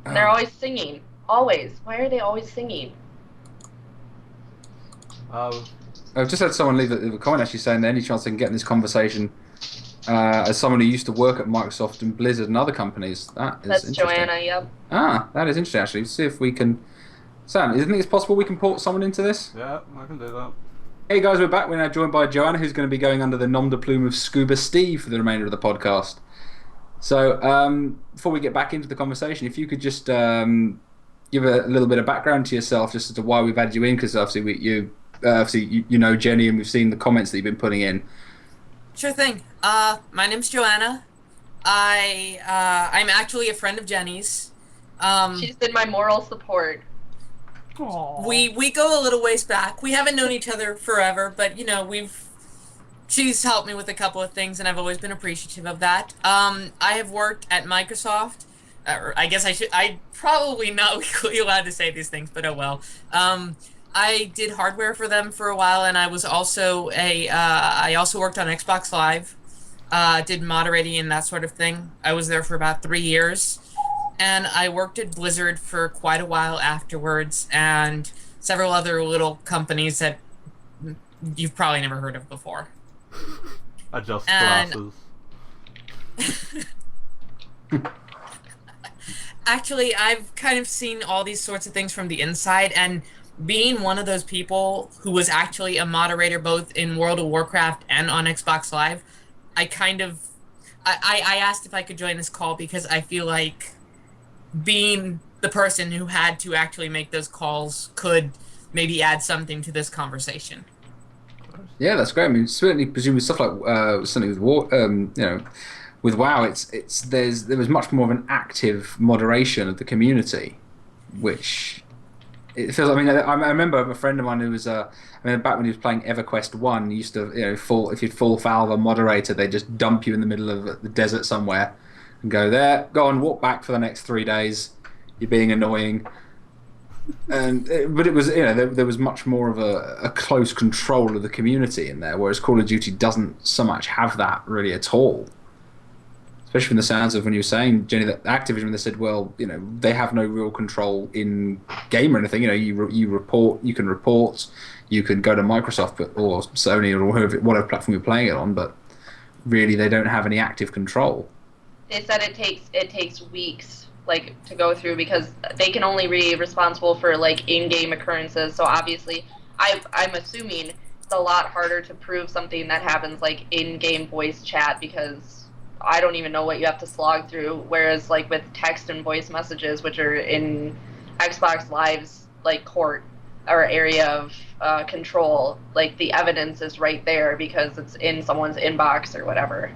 They're always singing. Always. Why are they always singing? I've just had someone leave a comment actually saying that any chance they can get in this conversation as someone who used to work at Microsoft and Blizzard and other companies. That's Joanna, yep. That is interesting actually. See if we can... Sam, do you think it's possible we can port someone into this? Yeah, I can do that. Hey guys, we're back. We're now joined by Joanna, who's going to be going under the nom de plume of Scuba Steve for the remainder of the podcast. So, before we get back into the conversation, if you could just give a little bit of background to yourself, just as to why we've had you in, because obviously you know Jenny, and we've seen the comments that you've been putting in. Sure thing. My name's Joanna. I'm actually a friend of Jenny's. She's been my moral support. Aww. We go a little ways back. We haven't known each other forever, but you know, she's helped me with a couple of things, and I've always been appreciative of that. I have worked at Microsoft. I guess I probably not legally allowed to say these things, but oh well. I did hardware for them for a while, and I was also I also worked on Xbox Live, did moderating and that sort of thing. I was there for about 3 years, and I worked at Blizzard for quite a while afterwards, and several other little companies that you've probably never heard of before. Adjust glasses. Actually, I've kind of seen all these sorts of things from the inside, and being one of those people who was actually a moderator both in World of Warcraft and on Xbox Live, I asked if I could join this call because I feel like being the person who had to actually make those calls could maybe add something to this conversation. Yeah, that's great. I mean, certainly, presumably stuff like something with war, you know, with WoW, there was much more of an active moderation of the community, which it feels. I mean, I remember a friend of mine who was, back when he was playing EverQuest 1, he used to, you know, if you'd fall foul of a moderator, they'd just dump you in the middle of the desert somewhere, and go there, go and walk back for the next 3 days. You're being annoying. But it was, you know, there was much more of a close control of the community in there, whereas Call of Duty doesn't so much have that really at all. Especially from the sounds of when you were saying, Jenny, that Activision, they said, well, you know, they have no real control in game or anything. You know, you report, you can report, you can go to Microsoft or Sony or whatever platform you're playing it on, but really they don't have any active control. They said it takes weeks, like, to go through, because they can only be responsible for, like, in-game occurrences. So obviously, I'm assuming it's a lot harder to prove something that happens, like, in-game voice chat, because I don't even know what you have to slog through. Whereas, like, with text and voice messages, which are in Xbox Live's, like, court or area of control, like, the evidence is right there because it's in someone's inbox or whatever.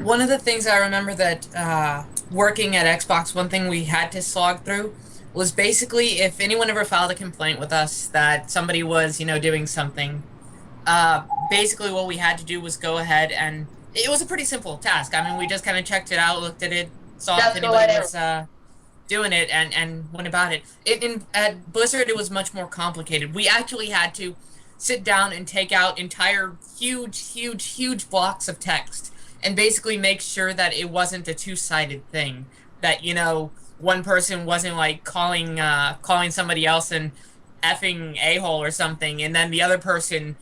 One of the things I remember that working at Xbox, one thing we had to slog through was basically if anyone ever filed a complaint with us that somebody was, doing something, basically what we had to do was go ahead and it was a pretty simple task. I mean, we just kind of checked it out, looked at it, saw if anybody was doing it, and went about it. At Blizzard, it was much more complicated. We actually had to sit down and take out entire huge blocks of text and basically make sure that it wasn't a two-sided thing. That, one person wasn't like calling somebody else an effing a-hole or something, and then the other person,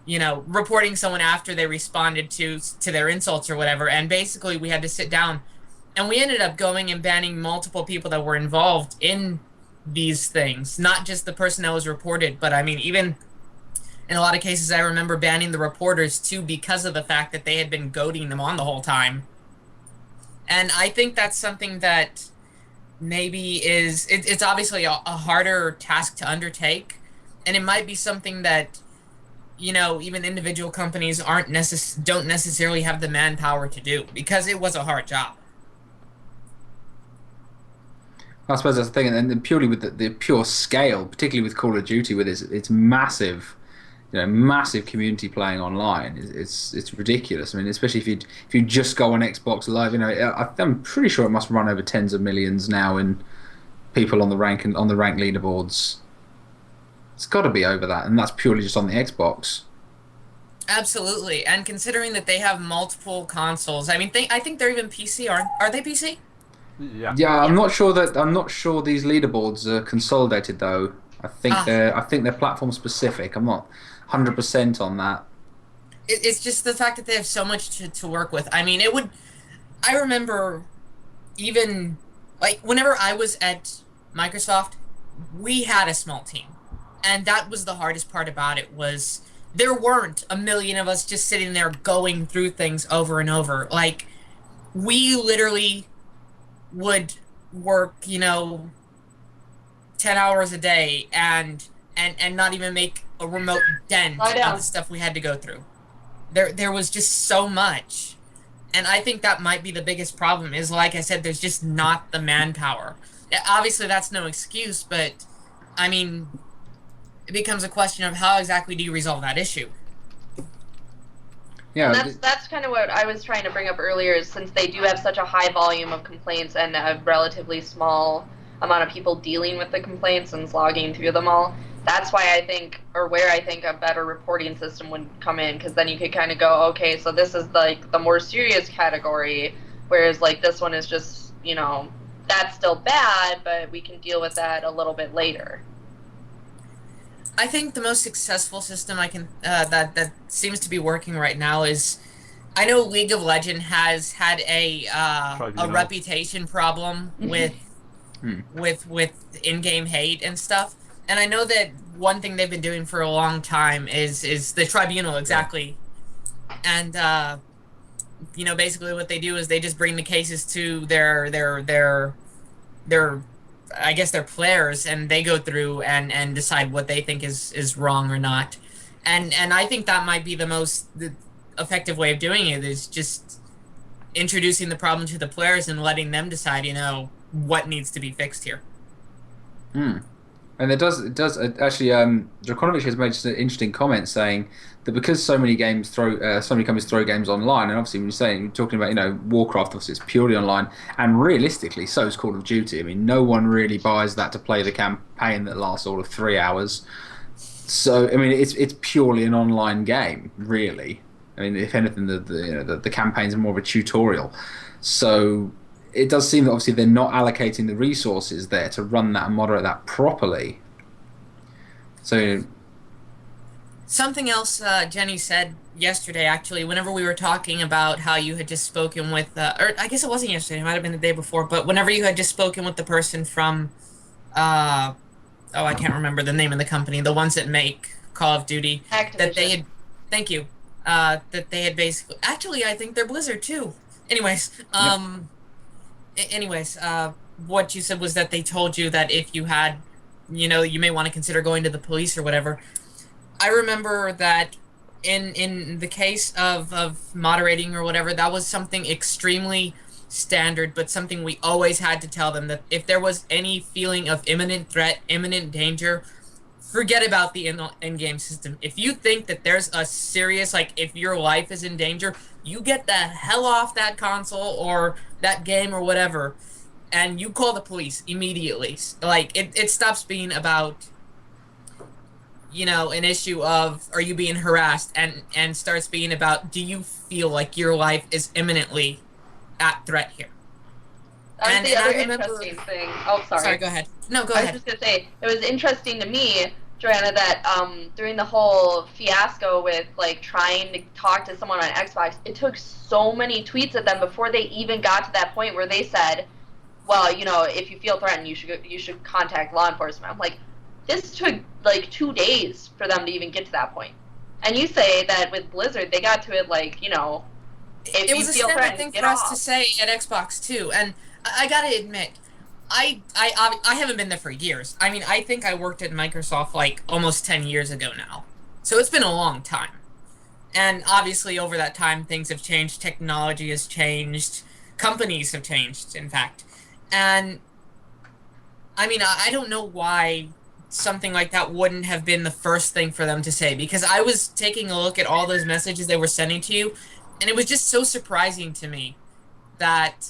reporting someone after they responded to their insults or whatever. And basically we had to sit down, and we ended up going and banning multiple people that were involved in these things, not just the person that was reported, but I mean, even in a lot of cases, I remember banning the reporters too because of the fact that they had been goading them on the whole time. And I think that's something that maybe it's obviously a harder task to undertake, and it might be something that even individual companies don't necessarily have the manpower to do, because it was a hard job. I suppose that's the thing, and then purely with the pure scale, particularly with Call of Duty, with its massive, massive community playing online, it's ridiculous. I mean, especially if you just go on Xbox Live, I'm pretty sure it must run over tens of millions now in people on the rank leaderboards. It's got to be over that, and that's purely just on the Xbox. Absolutely, and considering that they have multiple consoles, I mean, I think they're even PC. Are they PC? Yeah. Yeah, I'm not sure these leaderboards are consolidated though. I think they're platform specific. I'm not 100% on that. It's just the fact that they have so much to work with. I mean, I remember even like whenever I was at Microsoft, we had a small team. And that was the hardest part about it, was there weren't a million of us just sitting there going through things over and over. Like, we literally would work, 10 hours a day and not even make a remote dent of the stuff we had to go through. There was just so much. And I think that might be the biggest problem, is, like I said, there's just not the manpower. Obviously, that's no excuse, but, I mean, it becomes a question of how exactly do you resolve that issue. Yeah, and that's kind of what I was trying to bring up earlier, is since they do have such a high volume of complaints and a relatively small amount of people dealing with the complaints and slogging through them all, that's why I think a better reporting system would come in, because then you could kind of go, okay, so this is like the more serious category, whereas like this one is just, that's still bad, but we can deal with that a little bit later. I think the most successful system that seems to be working right now is, I know League of Legends has had a reputation problem with in-game hate and stuff, and I know that one thing they've been doing for a long time is the tribunal, exactly. And basically what they do is they just bring the cases to their I guess they're players, and they go through and decide what they think is wrong or not. And I think that might be the effective way of doing it, is just introducing the problem to the players and letting them decide, what needs to be fixed here. And it does actually. Draconovich has made just an interesting comment saying that because so many companies throw games online, and obviously when you're talking about Warcraft, obviously it's purely online, and realistically, so is Call of Duty. I mean, no one really buys that to play the campaign that lasts all of 3 hours. So I mean, it's purely an online game, really. I mean, if anything, the campaigns are more of a tutorial. So it does seem that obviously they're not allocating the resources there to run that and moderate that properly. So something else Jenny said yesterday, actually, whenever we were talking about how you had just spoken with, or I guess it wasn't yesterday, it might have been the day before, but whenever you had just spoken with the person from, I can't remember the name of the company, the ones that make Call of Duty, Activision. That they had, thank you, that they had basically, actually, I think they're Blizzard too. Anyways, what you said was that they told you that if you had, you may want to consider going to the police or whatever. I remember that in the case of moderating or whatever, that was something extremely standard, but something we always had to tell them, that if there was any feeling of imminent threat, imminent danger, forget about the in-game system. If you think that there's a serious, like, if your life is in danger, you get the hell off that console or that game or whatever, and you call the police immediately. Like, it stops being about, you know, an issue of, are you being harassed, and starts being about, do you feel like your life is imminently at threat here? That was the other interesting thing. Oh, sorry. Sorry, go ahead. No, go ahead. I was just going to say, it was interesting to me, Joanna, that during the whole fiasco with, like, trying to talk to someone on Xbox, it took so many tweets at them before they even got to that point where they said, well, you know, if you feel threatened, you should contact law enforcement. I'm like, this took, like, 2 days for them to even get to that point. And you say that with Blizzard, they got to it, like, you know, if you feel threatened, get off. It was a standard thing for us to say at Xbox, too. And I gotta admit, I haven't been there for years. I mean, I think I worked at Microsoft, like, almost 10 years ago now. So it's been a long time. And obviously, over that time, things have changed. Technology has changed. Companies have changed, in fact. And, I mean, I don't know why something like that wouldn't have been the first thing for them to say, because I was taking a look at all those messages they were sending to you, and it was just so surprising to me that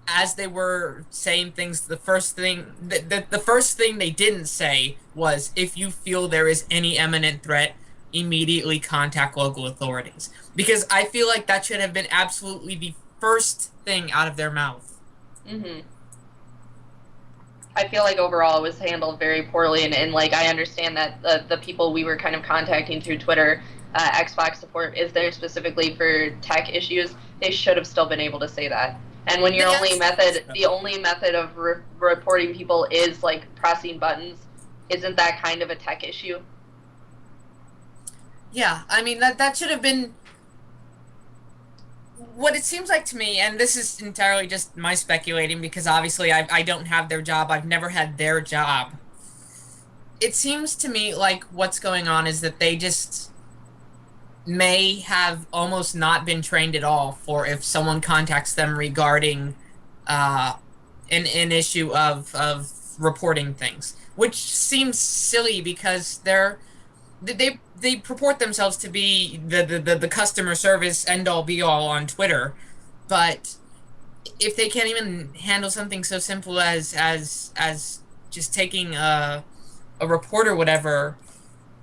as they were saying things, the first thing they didn't say was, if you feel there is any imminent threat, immediately contact local authorities. Because I feel like that should have been absolutely the first thing out of their mouth. Mm-hmm. I feel like overall it was handled very poorly, and like, I understand that the people we were kind of contacting through Twitter, Xbox support is there specifically for tech issues. They should have still been able to say that. And when your the only method of reporting people is, like, pressing buttons, isn't that kind of a tech issue? Yeah, I mean, that should have been what it seems like to me, and this is entirely just my speculating, because obviously I don't have their job, I've never had their job. It seems to me like what's going on is that they just may have almost not been trained at all for if someone contacts them regarding an issue of reporting things, which seems silly because they purport themselves to be the customer service end-all be-all on Twitter, but if they can't even handle something so simple as just taking a report or whatever,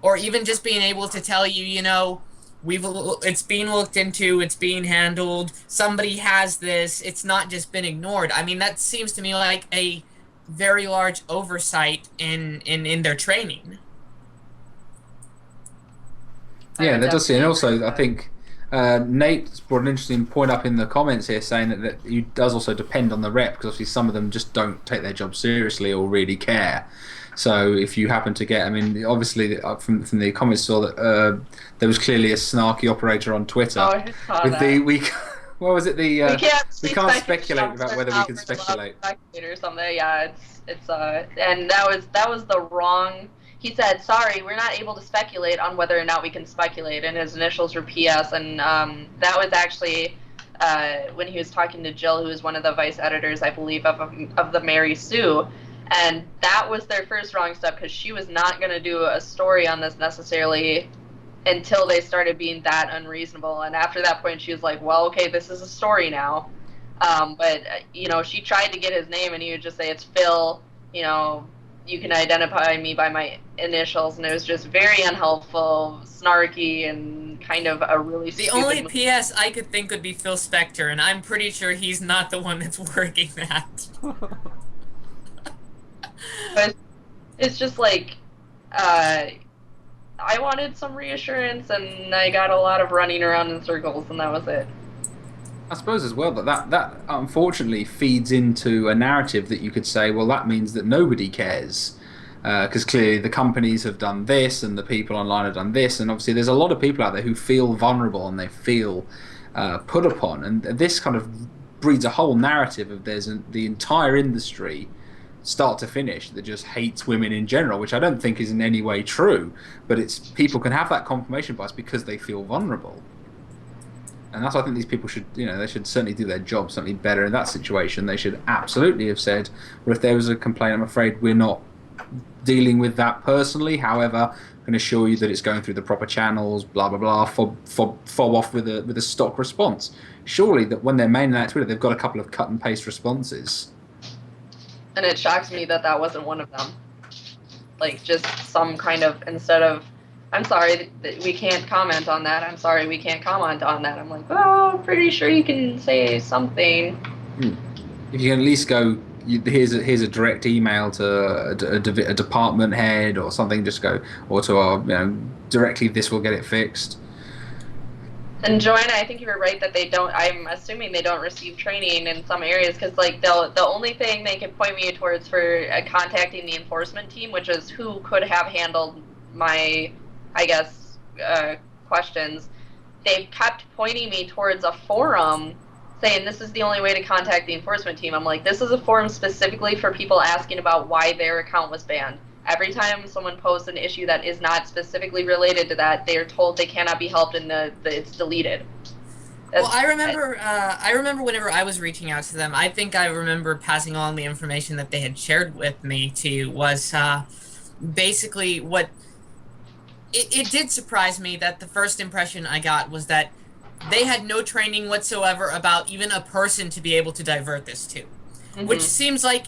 or even just being able to tell you, you know, it's being looked into, it's being handled, somebody has this, it's not just been ignored. I mean, that seems to me like a very large oversight in their training. Yeah, that does seem. And also, I think Nate's brought an interesting point up in the comments here, saying that it does also depend on the rep, because obviously some of them just don't take their job seriously or really care. So if you happen to get, I mean, obviously from the comments saw that there was clearly a snarky operator on Twitter. Oh, I saw that. What was it? We can't speculate about whether we can speculate. Or something. Yeah, it's and that was the wrong. He said, sorry, we're not able to speculate on whether or not we can speculate, and his initials were PS, and that was actually when he was talking to Jill, who was one of the vice editors, I believe, of the Mary Sue, and that was their first wrong step, because she was not going to do a story on this necessarily until they started being that unreasonable, and after that point, she was like, well, okay, this is a story now, but, you know, she tried to get his name, and he would just say, it's Phil, you know, you can identify me by my initials, and it was just very unhelpful, snarky, and kind of a really stupid... The only PS I could think would be Phil Spector, and I'm pretty sure he's not the one that's working that. But it's just like, I wanted some reassurance, and I got a lot of running around in circles, and that was it. I suppose as well that unfortunately feeds into a narrative that you could say, well, that means that nobody cares, because clearly the companies have done this and the people online have done this, and obviously there's a lot of people out there who feel vulnerable and they feel put upon, and this kind of breeds a whole narrative of the entire industry, start to finish, that just hates women in general, which I don't think is in any way true, but it's people can have that confirmation bias because they feel vulnerable. And that's why I think these people should, they should certainly do their job certainly better in that situation. They should absolutely have said, well, if there was a complaint, I'm afraid we're not dealing with that personally. However, I can assure you that it's going through the proper channels, blah, blah, blah, fob off with a stock response. Surely that when they're mailing that Twitter, they've got a couple of cut and paste responses. And it shocks me that that wasn't one of them. Like, just some kind of, instead of, I'm sorry, we can't comment on that. I'm sorry, we can't comment on that. I'm like, well, pretty sure you can say something. If you can at least go, here's a direct email to a department head or something, just go, or to our, directly, this will get it fixed. And Joanna, I think you were right that they don't, I'm assuming they don't receive training in some areas, because like the only thing they can point me towards for contacting the enforcement team, which is who could have handled my, I guess, questions, they've kept pointing me towards a forum saying this is the only way to contact the enforcement team. I'm like, this is a forum specifically for people asking about why their account was banned. Every time someone posts an issue that is not specifically related to that, they are told they cannot be helped and it's deleted. Well, I remember whenever I was reaching out to them, I think I remember passing along the information that they had shared with me was basically what... It did surprise me that the first impression I got was that they had no training whatsoever about even a person to be able to divert this to. Which seems like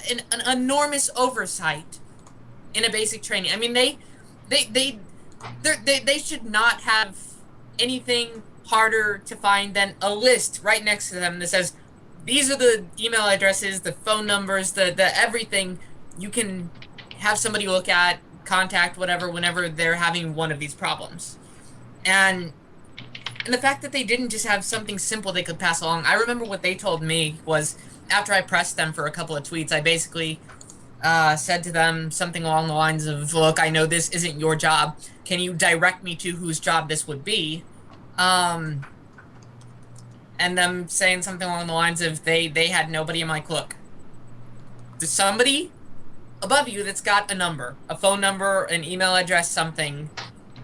an enormous oversight in a basic training. I mean, they should not have anything harder to find than a list right next to them that says, these are the email addresses, the phone numbers, the everything you can have somebody look at, contact, whatever, whenever they're having one of these problems. And the fact that they didn't just have something simple they could pass along. I remember what they told me was, after I pressed them for a couple of tweets, I basically said to them something along the lines of, look, I know this isn't your job. Can you direct me to whose job this would be? And them saying something along the lines of, they had nobody in my look. There's somebody above you that's got a number, a phone number, an email address, something.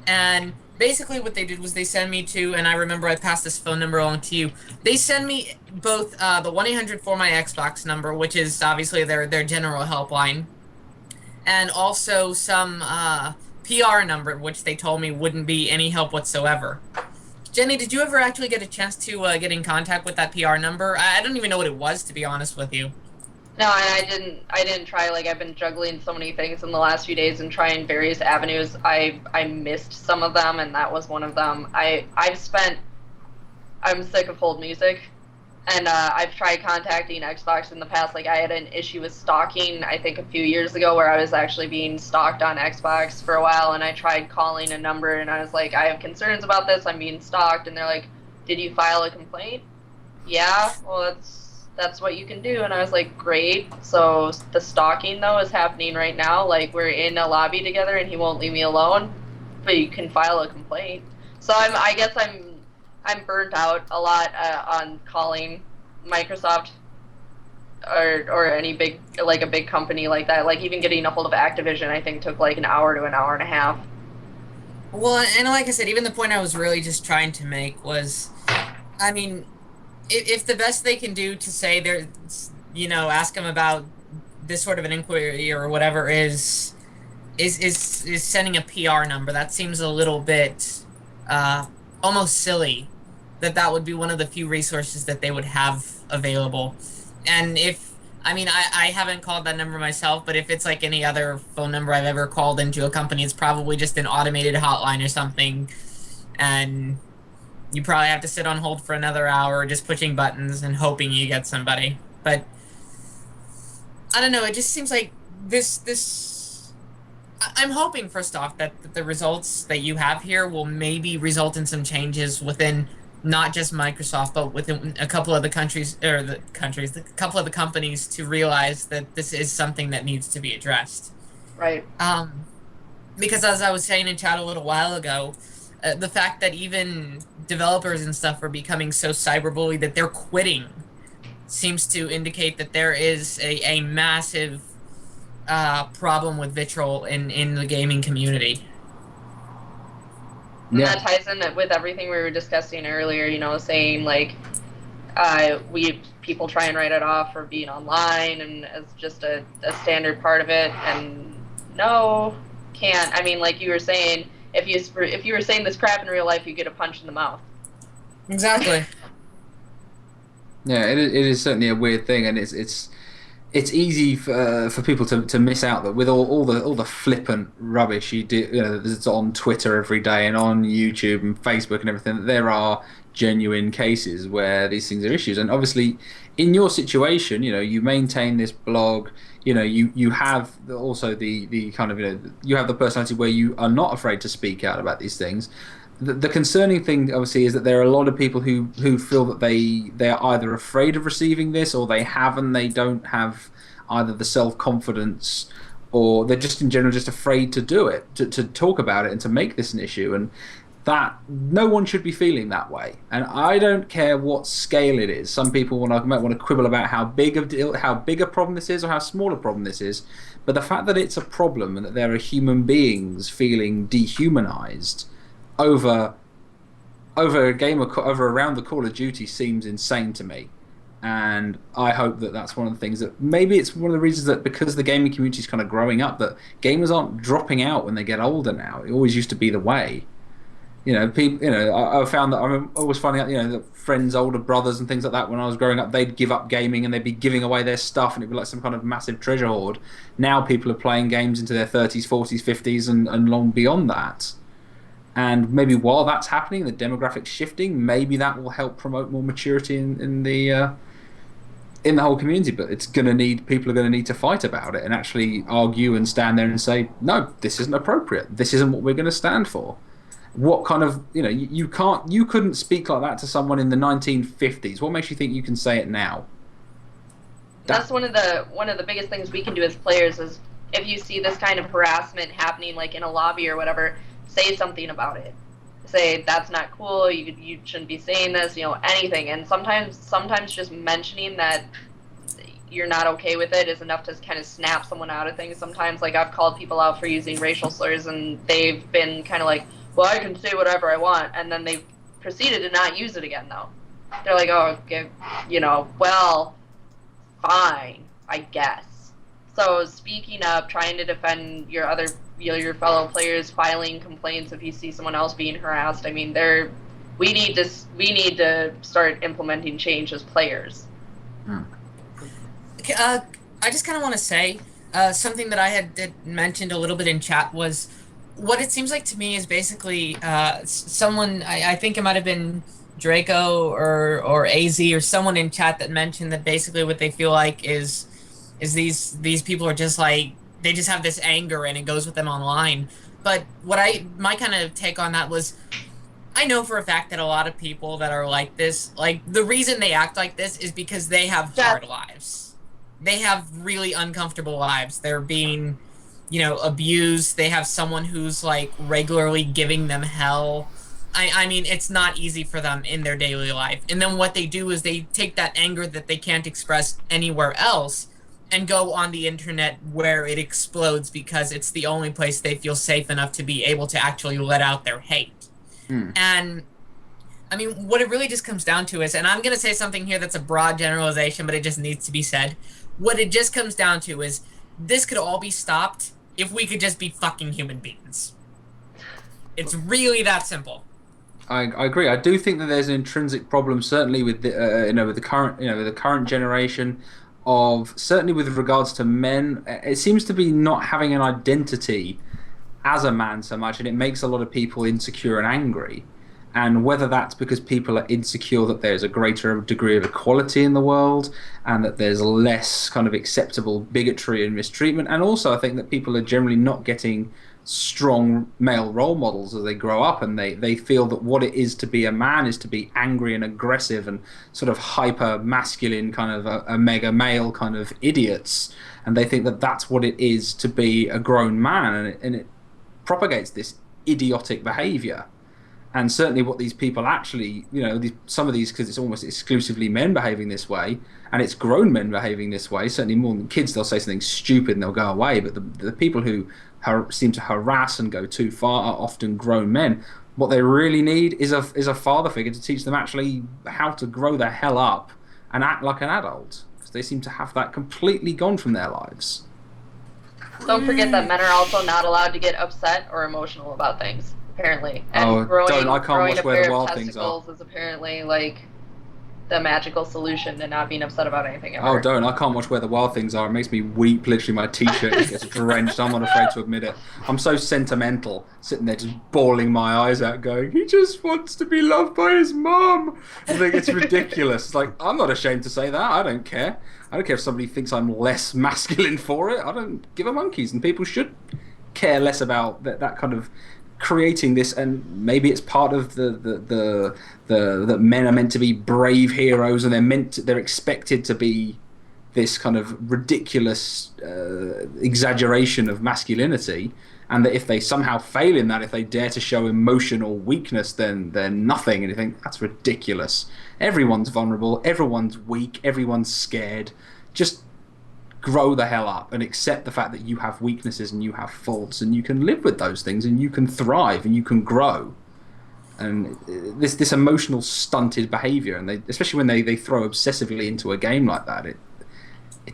And basically what they did was they send me to, and I remember I passed this phone number along to you, they send me both the 1-800 for my Xbox number, which is obviously their general helpline, and also some PR number, which they told me wouldn't be any help whatsoever. Jenny, did you ever actually get a chance to get in contact with that PR number? I don't even know what it was, to be honest with you. No, and I didn't try. Like, I've been juggling so many things in the last few days and trying various avenues. I missed some of them, and that was one of them. I'm sick of hold music, and I've tried contacting Xbox in the past. Like, I had an issue with stalking, I think a few years ago, where I was actually being stalked on Xbox for a while, and I tried calling a number, and I was like, I have concerns about this, I'm being stalked, and they're like, did you file a complaint? Yeah, well, that's what you can do. And I was like, great. So the stalking though is happening right now. Like, we're in a lobby together and he won't leave me alone, but you can file a complaint. So I guess I'm burnt out a lot on calling Microsoft or any big, like a big company like that. Like, even getting a hold of Activision, I think took like an hour to an hour and a half. Well, and like I said, even the point I was really just trying to make was, I mean, if the best they can do to say they're, ask them about this sort of an inquiry or whatever is sending a PR number, that seems a little bit almost silly that would be one of the few resources that they would have available. And I haven't called that number myself, but if it's like any other phone number I've ever called into a company, it's probably just an automated hotline or something, and you probably have to sit on hold for another hour just pushing buttons and hoping you get somebody. But I don't know, it just seems like I'm hoping, first off, that the results that you have here will maybe result in some changes within not just Microsoft, but within a couple of the couple of the companies to realize that this is something that needs to be addressed. Right. Because as I was saying in chat a little while ago, the fact that even developers and stuff are becoming so cyberbullied that they're quitting seems to indicate that there is a massive problem with vitriol in the gaming community. And that ties in with everything we were discussing earlier, you know, saying like people try and write it off for being online and as just a standard part of it, and no, can't. I mean, like you were saying, if you were saying this crap in real life, you get a punch in the mouth. Exactly. Yeah, it is certainly a weird thing, and it's easy for people to miss out that with all the flippant rubbish you do, you know, that's on Twitter every day and on YouTube and Facebook and everything, that there are genuine cases where these things are issues. And obviously, in your situation, you know, you maintain this blog, you know, you have also the kind of, you know, you have the personality where you are not afraid to speak out about these things. The concerning thing, obviously, is that there are a lot of people who feel that they are either afraid of receiving this, or they don't have either the self-confidence, or they're just in general just afraid to do it, to talk about it and to make this an issue. And that no one should be feeling that way. And I don't care what scale it is. Some people might want to quibble about how big a problem this is or how small a problem this is. But the fact that it's a problem and that there are human beings feeling dehumanized over a game over around the Call of Duty seems insane to me. And I hope that that's one of the things that maybe it's one of the reasons that, because the gaming community is kind of growing up, that gamers aren't dropping out when they get older now. It always used to be the way. You know, people. You know, I found that I'm always finding out, you know, that friends, older brothers, and things like that. When I was growing up, they'd give up gaming and they'd be giving away their stuff, and it'd be like some kind of massive treasure hoard. Now people are playing games into their 30s, 40s, 50s, and long beyond that. And maybe while that's happening, the demographics shifting, maybe that will help promote more maturity in the whole community. But people are going to need to fight about it and actually argue and stand there and say, no, this isn't appropriate. This isn't what we're going to stand for. What kind of, you know, you couldn't speak like that to someone in the 1950s. What makes you think you can say it now? That's one of the biggest things we can do as players is, if you see this kind of harassment happening, like in a lobby or whatever, say something about it. Say that's not cool. You shouldn't be saying this. You know, anything. And sometimes just mentioning that you're not okay with it is enough to kind of snap someone out of things. Sometimes, like, I've called people out for using racial slurs, and they've been kind of like, well, I can say whatever I want, and then they've proceeded to not use it again, though. They're like, oh, okay, you know, well, fine, I guess. So speaking up, trying to defend your fellow players, filing complaints if you see someone else being harassed. I mean, we need to start implementing change as players. I just kind of want to say something that I had mentioned a little bit in chat was, what it seems like to me is basically someone, I think it might have been Draco or AZ or someone in chat that mentioned that basically what they feel like is these people are just like, they just have this anger and it goes with them online. But my kind of take on that was, I know for a fact that a lot of people that are like this, like, the reason they act like this is because they have hard lives. They have really uncomfortable lives. They're being, you know, abused. They have someone who's like regularly giving them hell. I mean, it's not easy for them in their daily life. And then what they do is they take that anger that they can't express anywhere else and go on the internet where it explodes, because it's the only place they feel safe enough to be able to actually let out their hate. And I mean, what it really just comes down to is, and I'm going to say something here that's a broad generalization, but it just needs to be said. What it just comes down to is, this could all be stopped if we could just be fucking human beings. It's really that simple. I agree. I do think that there's an intrinsic problem, certainly with the current generation, of, certainly with regards to men. It seems to be not having an identity as a man so much, and it makes a lot of people insecure and angry. And whether that's because people are insecure that there's a greater degree of equality in the world and that there's less kind of acceptable bigotry and mistreatment, and also I think that people are generally not getting strong male role models as they grow up, and they feel that what it is to be a man is to be angry and aggressive and sort of hyper masculine, kind of a mega male kind of idiots, and they think that that's what it is to be a grown man, and it propagates this idiotic behavior. And certainly what these people actually, you know, some of these, because it's almost exclusively men behaving this way, and it's grown men behaving this way, certainly more than kids. They'll say something stupid and they'll go away, but the people who seem to harass and go too far are often grown men. What they really need is a father figure to teach them actually how to grow the hell up and act like an adult. Because they seem to have that completely gone from their lives. Don't forget that men are also not allowed to get upset or emotional about things, apparently. And I can't growing watch a Where pair the of Wild Things Are. testicles is apparently like the magical solution to not being upset about anything ever. Oh, don't. I can't watch Where the Wild Things Are. It makes me weep. Literally, my t-shirt gets drenched. I'm not afraid to admit it. I'm so sentimental, sitting there just bawling my eyes out, going, he just wants to be loved by his mum. I think it's ridiculous. It's like, I'm not ashamed to say that. I don't care. I don't care if somebody thinks I'm less masculine for it. I don't give a monkeys. And people should care less about that kind of creating this, and maybe it's part of the that men are meant to be brave heroes, and they're expected to be this kind of ridiculous exaggeration of masculinity, and that if they somehow fail in that, if they dare to show emotional weakness, then they're nothing. And you think that's ridiculous. Everyone's vulnerable, everyone's weak, everyone's scared. Just grow the hell up and accept the fact that you have weaknesses and you have faults, and you can live with those things, and you can thrive and you can grow. And this emotional stunted behavior, and especially when they throw obsessively into a game like that, it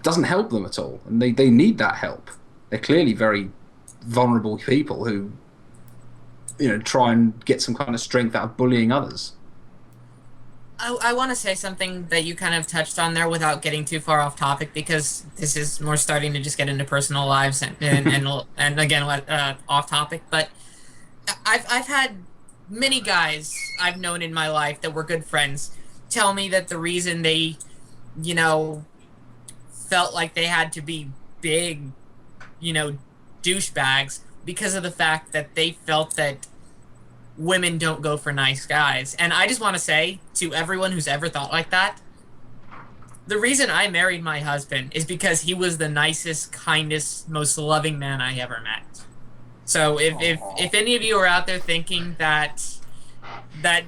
doesn't help them at all, and they need that help. They're clearly very vulnerable people who, try and get some kind of strength out of bullying others. I want to say something that you kind of touched on there without getting too far off topic, because this is more starting to just get into personal lives and again off topic. But I've had many guys I've known in my life that were good friends tell me that the reason they, felt like they had to be big, douchebags, because of the fact that they felt that women don't go for nice guys. And I just want to say to everyone who's ever thought like that, the reason I married my husband is because he was the nicest, kindest, most loving man I ever met. So if any of you are out there thinking that a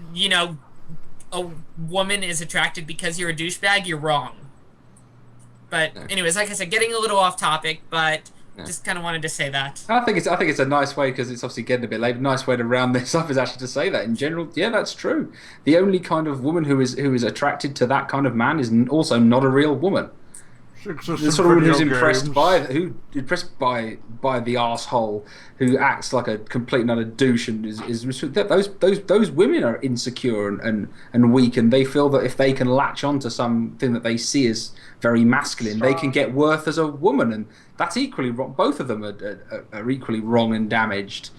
woman is attracted because you're a douchebag, you're wrong. But anyways, like I said, getting a little off topic, but just kind of wanted to say that. I think it's a nice way, because it's obviously getting a bit late. A nice way to round this up is actually to say that in general, yeah, that's true. The only kind of woman who is attracted to that kind of man is also not a real woman. The sort of woman who's impressed by the arsehole who acts like a complete and utter douche, and those women are insecure and weak, and they feel that if they can latch on to something that they see as very masculine, they can get worth as a woman, and that's equally wrong. Both of them are equally wrong and damaged.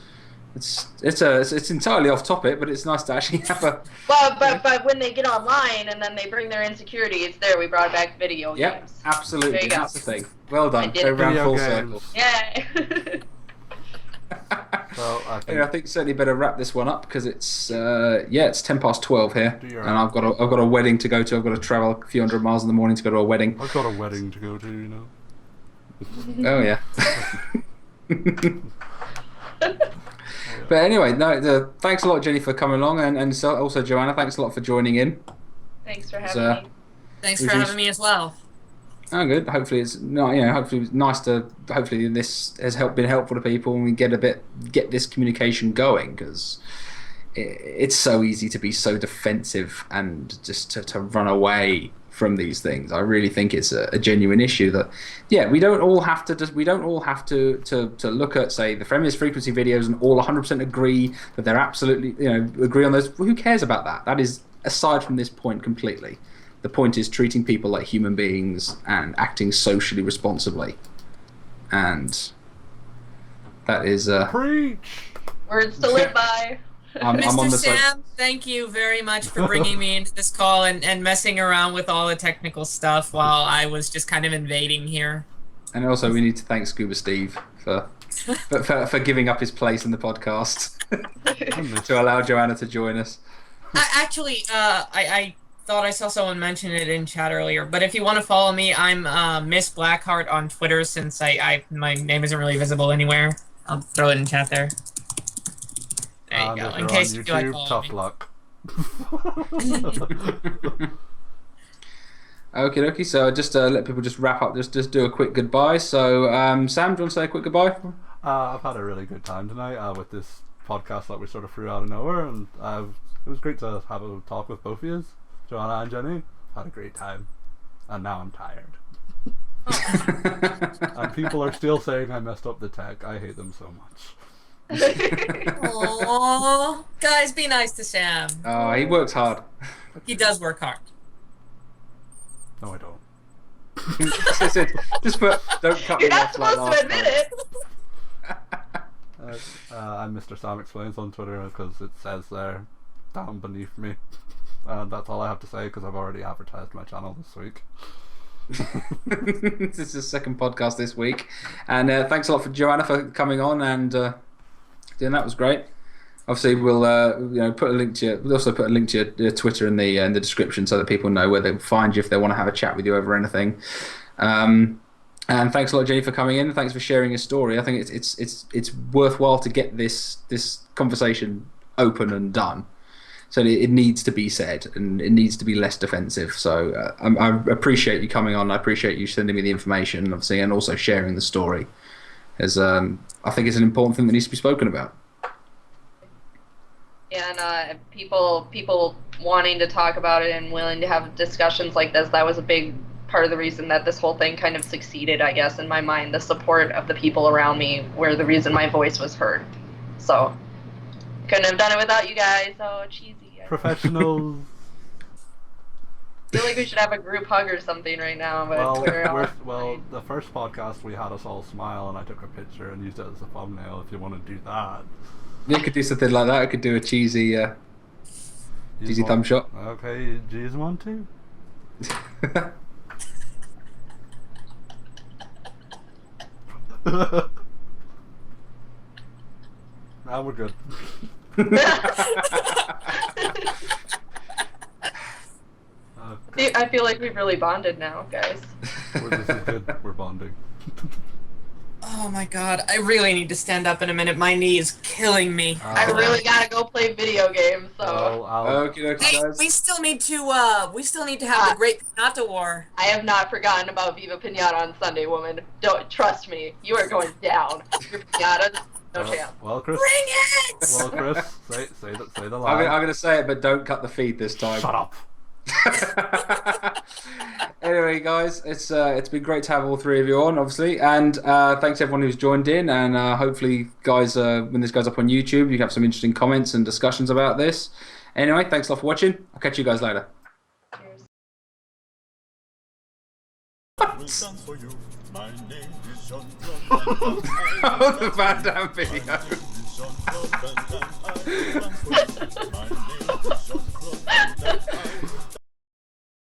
It's entirely off topic, but it's nice to actually have a. But when they get online and then they bring their insecurities, there we brought back video games. Yep, absolutely. That's the thing. Well done. Go round full circle. Yeah. Well, I think certainly better wrap this one up, because it's 12 here, and I've got a wedding to go to. I've got to travel a few hundred miles in the morning to go to a wedding. I've got a wedding to go to, Oh yeah. But anyway, thanks a lot, Jenny, for coming along, and so also Joanna, thanks a lot for joining in. Thanks for having me. Thanks for having me as well. Oh, good. Hopefully it's hopefully it's nice to. Hopefully this has been helpful to people, and we get this communication going, because it's so easy to be so defensive and just to run away from these things. I really think it's a genuine issue that, we don't all have to look at, say, the feminist frequency videos and all 100% agree that they're absolutely, agree on those. Who cares about that? That is aside from this point completely. The point is treating people like human beings and acting socially responsibly. And that is preach. Words to live by. Mr. Sam, thank you very much for bringing me into this call and messing around with all the technical stuff while I was just kind of invading here. And also, we need to thank Scuba Steve for giving up his place in the podcast to allow Joanna to join us. Actually, I thought I saw someone mention it in chat earlier, but if you want to follow me, I'm Miss Blackheart on Twitter, since my name isn't really visible anywhere. I'll throw it in chat there. There you go. In case you feel like following tough me. luck. Okie dokie, so just let people just wrap up, just do a quick goodbye. So, Sam, do you want to say a quick goodbye? I've had a really good time tonight with this podcast that we sort of threw out of nowhere, and it was great to have a talk with both of you, Joanna and Jenny. Had a great time, and now I'm tired. And people are still saying I messed up the tech. I hate them so much. Aww. Guys, be nice to Sam. Oh, he works hard. He does work hard. No, I don't. Just put, don't cut me You're not off like supposed last to admit it. I'm Mr Sam Explains on Twitter because it says there down beneath me. That's all I have to say because I've already advertised my channel this week. This is the second podcast this week, and thanks a lot for Joanna for coming on and doing that. Was great. Obviously, we'll put a link to we'll also put a link to your Twitter in the description so that people know where they can find you if they want to have a chat with you over anything. And thanks a lot, Jenny, for coming in. Thanks for sharing your story. I think it's worthwhile to get this conversation open and done. So it needs to be said, and it needs to be less defensive. So I appreciate you coming on. I appreciate you sending me the information, obviously, and also sharing the story, as I think it's an important thing that needs to be spoken about. Yeah, and people wanting to talk about it and willing to have discussions like this, that was a big part of the reason that this whole thing kind of succeeded, I guess, in my mind. The support of the people around me were the reason my voice was heard. So, couldn't have done it without you guys. Oh, cheesy. Professionals. I feel like we should have a group hug or something right now, but well, the first podcast we had us all smile, and I took a picture and used it as a thumbnail. If you want to do that, You could do something like that. I could do a cheesy thumb shot. Okay, do you want to? Now we're good. I feel like we've really bonded now, guys. This is good. We're bonding. Oh my god, I really need to stand up in a minute. My knee is killing me. I really gotta go play video games, so. Okay, Hey, guys. we still need to have the Great Pinata War. I have not forgotten about Viva Pinata on Sunday, woman. Don't trust me. You are going down. Your pinatas, no chance. Well, Chris. Bring it! Well, Chris, say the line. I'm gonna say it, but don't cut the feed this time. Shut up. Anyway, guys, it's been great to have all three of you on, obviously, and thanks everyone who's joined in, and hopefully, guys, when this goes up on YouTube, you have some interesting comments and discussions about this. Anyway, thanks a lot for watching. I'll catch you guys later. Cheers. Oh, the Van Damme video.